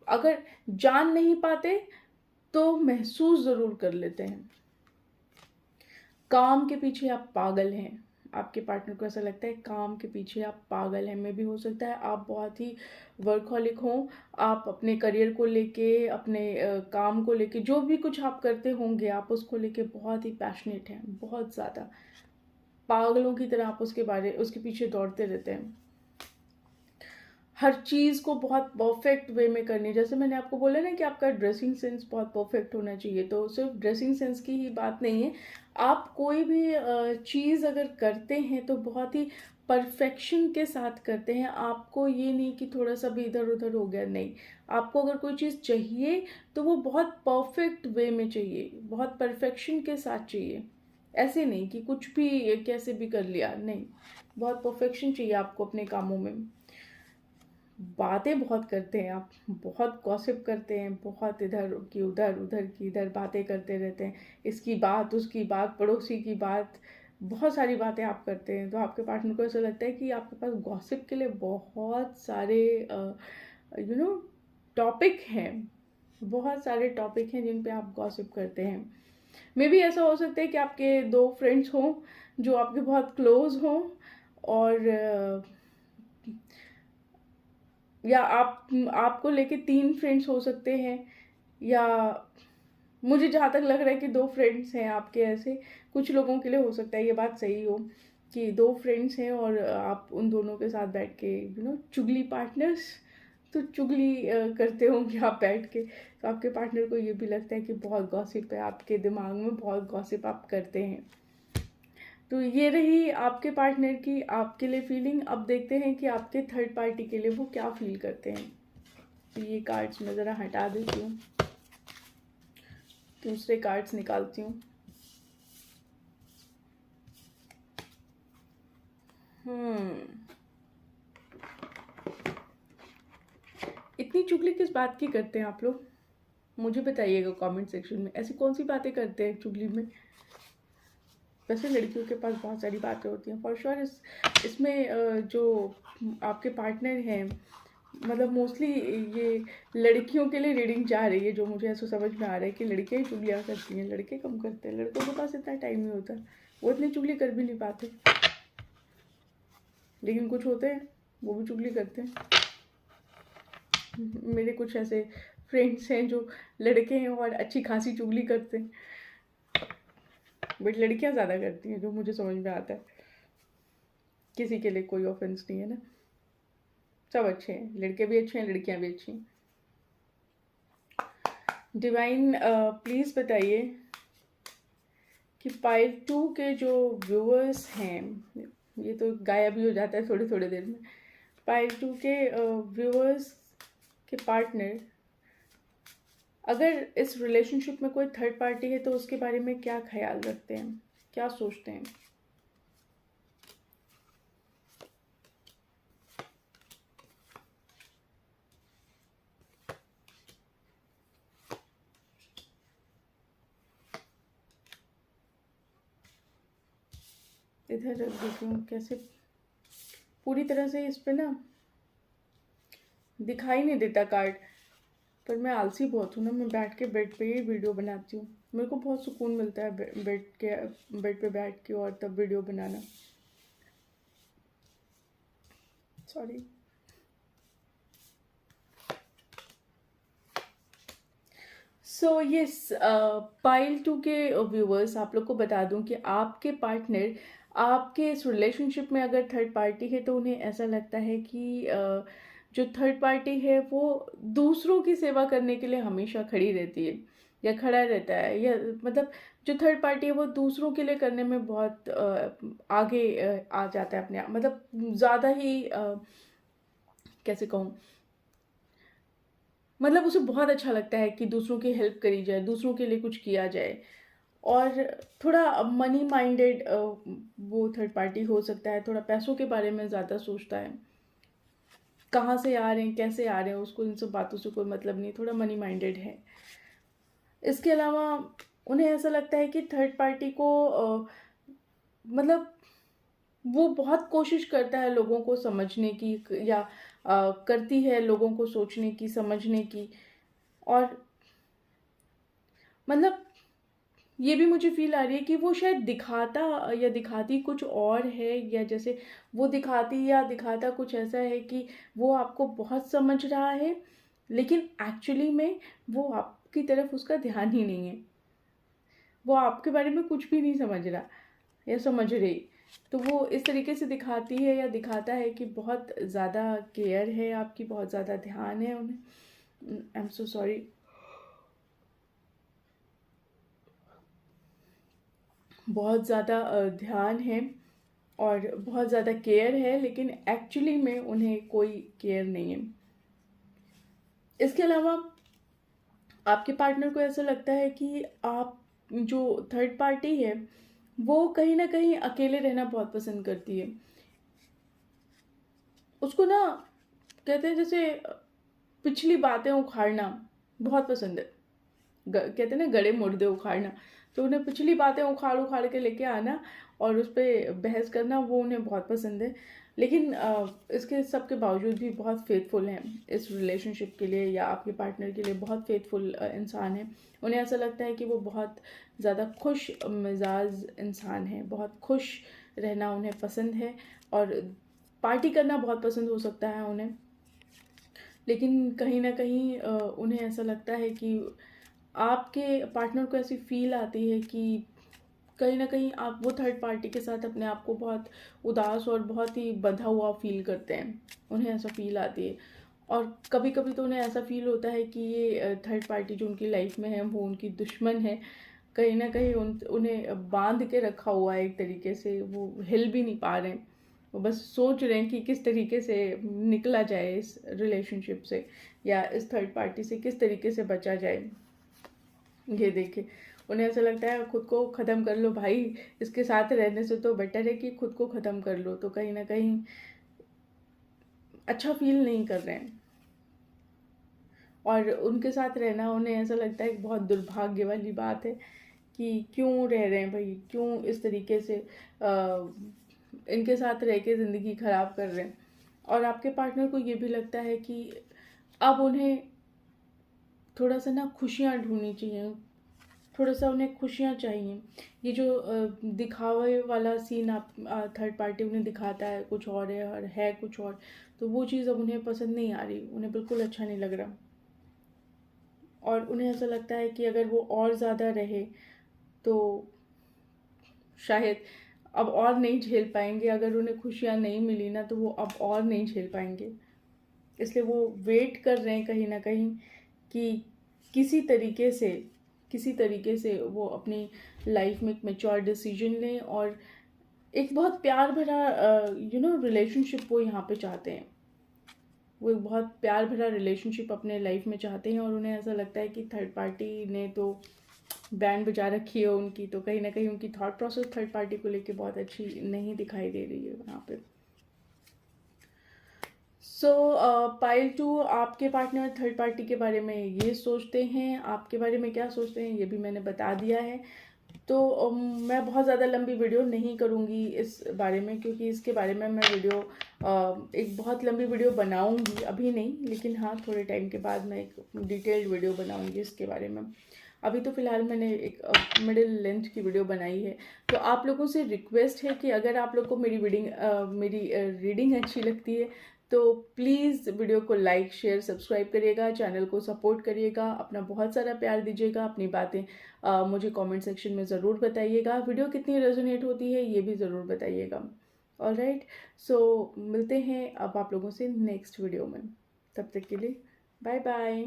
अगर जान नहीं पाते तो महसूस ज़रूर कर लेते हैं। काम के पीछे आप पागल हैं। आपके पार्टनर को ऐसा लगता है काम के पीछे आप पागल हैं। में भी हो सकता है आप बहुत ही वर्कहॉलिक हों। आप अपने करियर को लेके, अपने काम को लेके, जो भी कुछ आप करते होंगे आप उसको लेके बहुत ही पैशनेट हैं, बहुत ज़्यादा पागलों की तरह आप उसके पीछे दौड़ते रहते हैं। हर चीज़ को बहुत परफेक्ट वे में करनी है। जैसे मैंने आपको बोला ना कि आपका ड्रेसिंग सेंस बहुत परफेक्ट होना चाहिए, तो सिर्फ ड्रेसिंग सेंस की ही बात नहीं है। आप कोई भी चीज़ अगर करते हैं तो बहुत ही परफेक्शन के साथ करते हैं। आपको ये नहीं कि थोड़ा सा भी इधर उधर हो गया, नहीं। आपको अगर कोई चीज़ चाहिए तो वो बहुत परफेक्ट वे में चाहिए, बहुत परफेक्शन के साथ चाहिए। ऐसे नहीं कि कुछ भी कैसे भी कर लिया, नहीं। बहुत परफेक्शन चाहिए आपको अपने कामों में। बातें बहुत करते हैं आप, बहुत गॉसिप करते हैं, बहुत इधर की उधर, उधर की इधर बातें करते रहते हैं। इसकी बात, उसकी बात, पड़ोसी की बात, बहुत सारी बातें आप करते हैं। तो आपके पार्टनर को ऐसा लगता है कि आपके पास गॉसिप के लिए बहुत सारे टॉपिक हैं, बहुत सारे टॉपिक हैं जिन पे आप गॉसिप करते हैं। मे भी ऐसा हो सकता है कि आपके 2 फ्रेंड्स हों जो आपके बहुत क्लोज हों, और या आपको लेके 3 फ्रेंड्स हो सकते हैं, या मुझे जहाँ तक लग रहा है कि 2 फ्रेंड्स हैं आपके। ऐसे कुछ लोगों के लिए हो सकता है ये बात सही हो कि 2 फ्रेंड्स हैं और आप उन दोनों के साथ बैठ के चुगली पार्टनर्स, तो चुगली करते होंगे आप बैठ के। तो आपके पार्टनर को ये भी लगता है कि बहुत गॉसिप है आपके दिमाग में, बहुत गॉसिप आप करते हैं। तो ये रही आपके पार्टनर की आपके लिए फीलिंग। अब देखते हैं कि आपके थर्ड पार्टी के लिए वो क्या फील करते हैं। तो ये कार्ड्स मैं ज़रा हटा देती हूँ, दूसरे कार्ड्स निकालती हूँ। इतनी चुगली किस बात की करते हैं आप लोग? मुझे बताइएगा कमेंट सेक्शन में, ऐसी कौन सी बातें करते हैं चुगली में? वैसे लड़कियों के पास बहुत सारी बातें होती हैं फॉर श्योर। इसमें जो आपके पार्टनर हैं, मतलब मोस्टली ये लड़कियों के लिए रीडिंग जा रही है। जो मुझे ऐसा समझ में आ रहा है कि लड़कियाँ ही चुगलियाँ करती हैं, लड़के कम करते हैं। लड़कों के पास इतना टाइम नहीं होता, वो इतनी चुगली कर भी नहीं पाते। लेकिन कुछ होते हैं वो भी चुगली करते हैं। मेरे कुछ ऐसे फ्रेंड्स हैं जो लड़के हैं और अच्छी खासी चुगली करते हैं, बट लड़कियां ज़्यादा करती हैं, जो मुझे समझ में आता है। किसी के लिए कोई ऑफेंस नहीं है ना, सब अच्छे हैं, लड़के भी अच्छे हैं, लड़कियां भी अच्छी हैं। डिवाइन प्लीज़ बताइए कि पाइल 2 के जो व्यूअर्स हैं, ये तो गायब ही हो जाता है थोड़ी थोड़ी देर में, पाइल 2 के व्यूअर्स के पार्टनर अगर इस रिलेशनशिप में कोई थर्ड पार्टी है तो उसके बारे में क्या ख्याल रखते हैं, क्या सोचते हैं? इधर रख देती हूँ, कैसे पूरी तरह से इस पे ना दिखाई नहीं देता कार्ड, पर मैं आलसी बहुत हूँ ना, मैं बैठ के बेड पे ही वीडियो बनाती हूँ। मेरे को बहुत सुकून मिलता है बेड पे बैठ के और तब वीडियो बनाना। सॉरी। सो यस, पाइल 2 के व्यूवर्स, आप लोग को बता दूं कि आपके पार्टनर आपके इस रिलेशनशिप में अगर थर्ड पार्टी है तो उन्हें ऐसा लगता है कि जो थर्ड पार्टी है वो दूसरों की सेवा करने के लिए हमेशा खड़ी रहती है या खड़ा रहता है, या मतलब जो थर्ड पार्टी है वो दूसरों के लिए करने में बहुत आगे आ जाता है अपने आप, मतलब ज़्यादा ही कैसे कहूँ, मतलब उसे बहुत अच्छा लगता है कि दूसरों की हेल्प करी जाए, दूसरों के लिए कुछ किया जाए। और थोड़ा मनी माइंडेड वो थर्ड पार्टी हो सकता है, थोड़ा पैसों के बारे में ज़्यादा सोचता है, कहाँ से आ रहे हैं, कैसे आ रहे हैं, उसको इन सब बातों से कोई मतलब नहीं, थोड़ा मनी माइंडेड है। इसके अलावा उन्हें ऐसा लगता है कि थर्ड पार्टी को मतलब वो बहुत कोशिश करता है लोगों को समझने की, या करती है लोगों को सोचने की, समझने की। और मतलब ये भी मुझे फील आ रही है कि वो शायद दिखाता या दिखाती कुछ और है, या जैसे वो दिखाती या दिखाता कुछ ऐसा है कि वो आपको बहुत समझ रहा है, लेकिन एक्चुअली में वो आपकी तरफ उसका ध्यान ही नहीं है, वो आपके बारे में कुछ भी नहीं समझ रहा या समझ रही। तो वो इस तरीके से दिखाती है या दिखाता है कि बहुत ज़्यादा केयर है आपकी, बहुत ज़्यादा ध्यान है उन्हें। I am so sorry. बहुत ज़्यादा ध्यान है और बहुत ज़्यादा केयर है, लेकिन एक्चुअली में उन्हें कोई केयर नहीं है। इसके अलावा आपके पार्टनर को ऐसा लगता है कि आप जो थर्ड पार्टी है वो कहीं ना कहीं अकेले रहना बहुत पसंद करती है। उसको ना कहते हैं जैसे पिछली बातें उखाड़ना बहुत पसंद है। कहते हैं ना गड़े मुर्दे उखाड़ना, तो उन्हें पिछली बातें उखाड़ उखाड़ के लेके आना और उस पर बहस करना वो उन्हें बहुत पसंद है। लेकिन इसके सब के बावजूद भी बहुत फेथफुल हैं इस रिलेशनशिप के लिए, या आपके पार्टनर के लिए बहुत फेथफुल इंसान है। उन्हें ऐसा लगता है कि वो बहुत ज़्यादा खुश मिजाज इंसान है, बहुत खुश रहना उन्हें पसंद है, और पार्टी करना बहुत पसंद हो सकता है उन्हें। लेकिन कहीं ना कहीं उन्हें ऐसा लगता है कि आपके पार्टनर को ऐसी फील आती है कि कहीं ना कहीं आप वो थर्ड पार्टी के साथ अपने आप को बहुत उदास और बहुत ही बंधा हुआ फील करते हैं, उन्हें ऐसा फील आती है। और कभी कभी तो उन्हें ऐसा फील होता है कि ये थर्ड पार्टी जो उनकी लाइफ में है वो उनकी दुश्मन है, कहीं ना कहीं उन्हें बांध के रखा हुआ है एक तरीके से, वो हिल भी नहीं पा रहे हैं, वो बस सोच रहे हैं कि किस तरीके से निकला जाए इस रिलेशनशिप से, या इस थर्ड पार्टी से किस तरीके से बचा जाए। ये देखे उन्हें ऐसा लगता है खुद को ख़त्म कर लो भाई, इसके साथ रहने से तो बेटर है कि खुद को ख़त्म कर लो, तो कहीं ना कहीं अच्छा फील नहीं कर रहे हैं। और उनके साथ रहना उन्हें ऐसा लगता है कि बहुत दुर्भाग्य वाली बात है कि क्यों रह रहे हैं भाई, क्यों इस तरीके से इनके साथ रह के ज़िंदगी ख़राब कर रहे हैं। और आपके पार्टनर को ये भी लगता है कि अब उन्हें थोड़ा सा ना खुशियाँ ढूंढनी चाहिए, थोड़ा सा उन्हें खुशियाँ चाहिए। ये जो दिखावे वाला सीन आप थर्ड पार्टी उन्हें दिखाता है कुछ और है और है कुछ और, तो वो चीज़ अब उन्हें पसंद नहीं आ रही, उन्हें बिल्कुल अच्छा नहीं लग रहा। और उन्हें ऐसा लगता है कि अगर वो और ज़्यादा रहे तो शायद अब और नहीं झेल पाएंगे, अगर उन्हें खुशियाँ नहीं मिली ना तो वो अब और नहीं झेल पाएंगे। इसलिए वो वेट कर रहे हैं कहीं ना कहीं कि किसी तरीके से वो अपनी लाइफ में एक मैच्योर डिसीजन लें और एक बहुत प्यार भरा रिलेशनशिप वो यहाँ पे चाहते हैं। वो एक बहुत प्यार भरा रिलेशनशिप अपने लाइफ में चाहते हैं और उन्हें ऐसा लगता है कि थर्ड पार्टी ने तो बैंड बजा रखी है उनकी, तो कहीं ना कहीं उनकी थॉट प्रोसेस थर्ड पार्टी को लेके बहुत अच्छी नहीं दिखाई दे रही है वहाँ पे। सो पाइल 2, आपके पार्टनर थर्ड पार्टी के बारे में ये सोचते हैं, आपके बारे में क्या सोचते हैं ये भी मैंने बता दिया है। तो मैं बहुत ज़्यादा लंबी वीडियो नहीं करूँगी इस बारे में, क्योंकि इसके बारे में मैं वीडियो एक बहुत लंबी वीडियो बनाऊँगी, अभी नहीं, लेकिन हाँ थोड़े टाइम के बाद मैं एक डिटेल्ड वीडियो बनाऊँगी इसके बारे में। अभी तो फ़िलहाल मैंने एक मिडिल लेंथ की वीडियो बनाई है। तो आप लोगों से रिक्वेस्ट है कि अगर आप लोग को मेरी रीडिंग अच्छी लगती है तो प्लीज़ वीडियो को लाइक शेयर सब्सक्राइब करिएगा, चैनल को सपोर्ट करिएगा, अपना बहुत सारा प्यार दीजिएगा, अपनी बातें मुझे कमेंट सेक्शन में ज़रूर बताइएगा, वीडियो कितनी रेजोनेट होती है ये भी ज़रूर बताइएगा। ऑलराइट, सो मिलते हैं अब आप लोगों से नेक्स्ट वीडियो में, तब तक के लिए बाय बाय।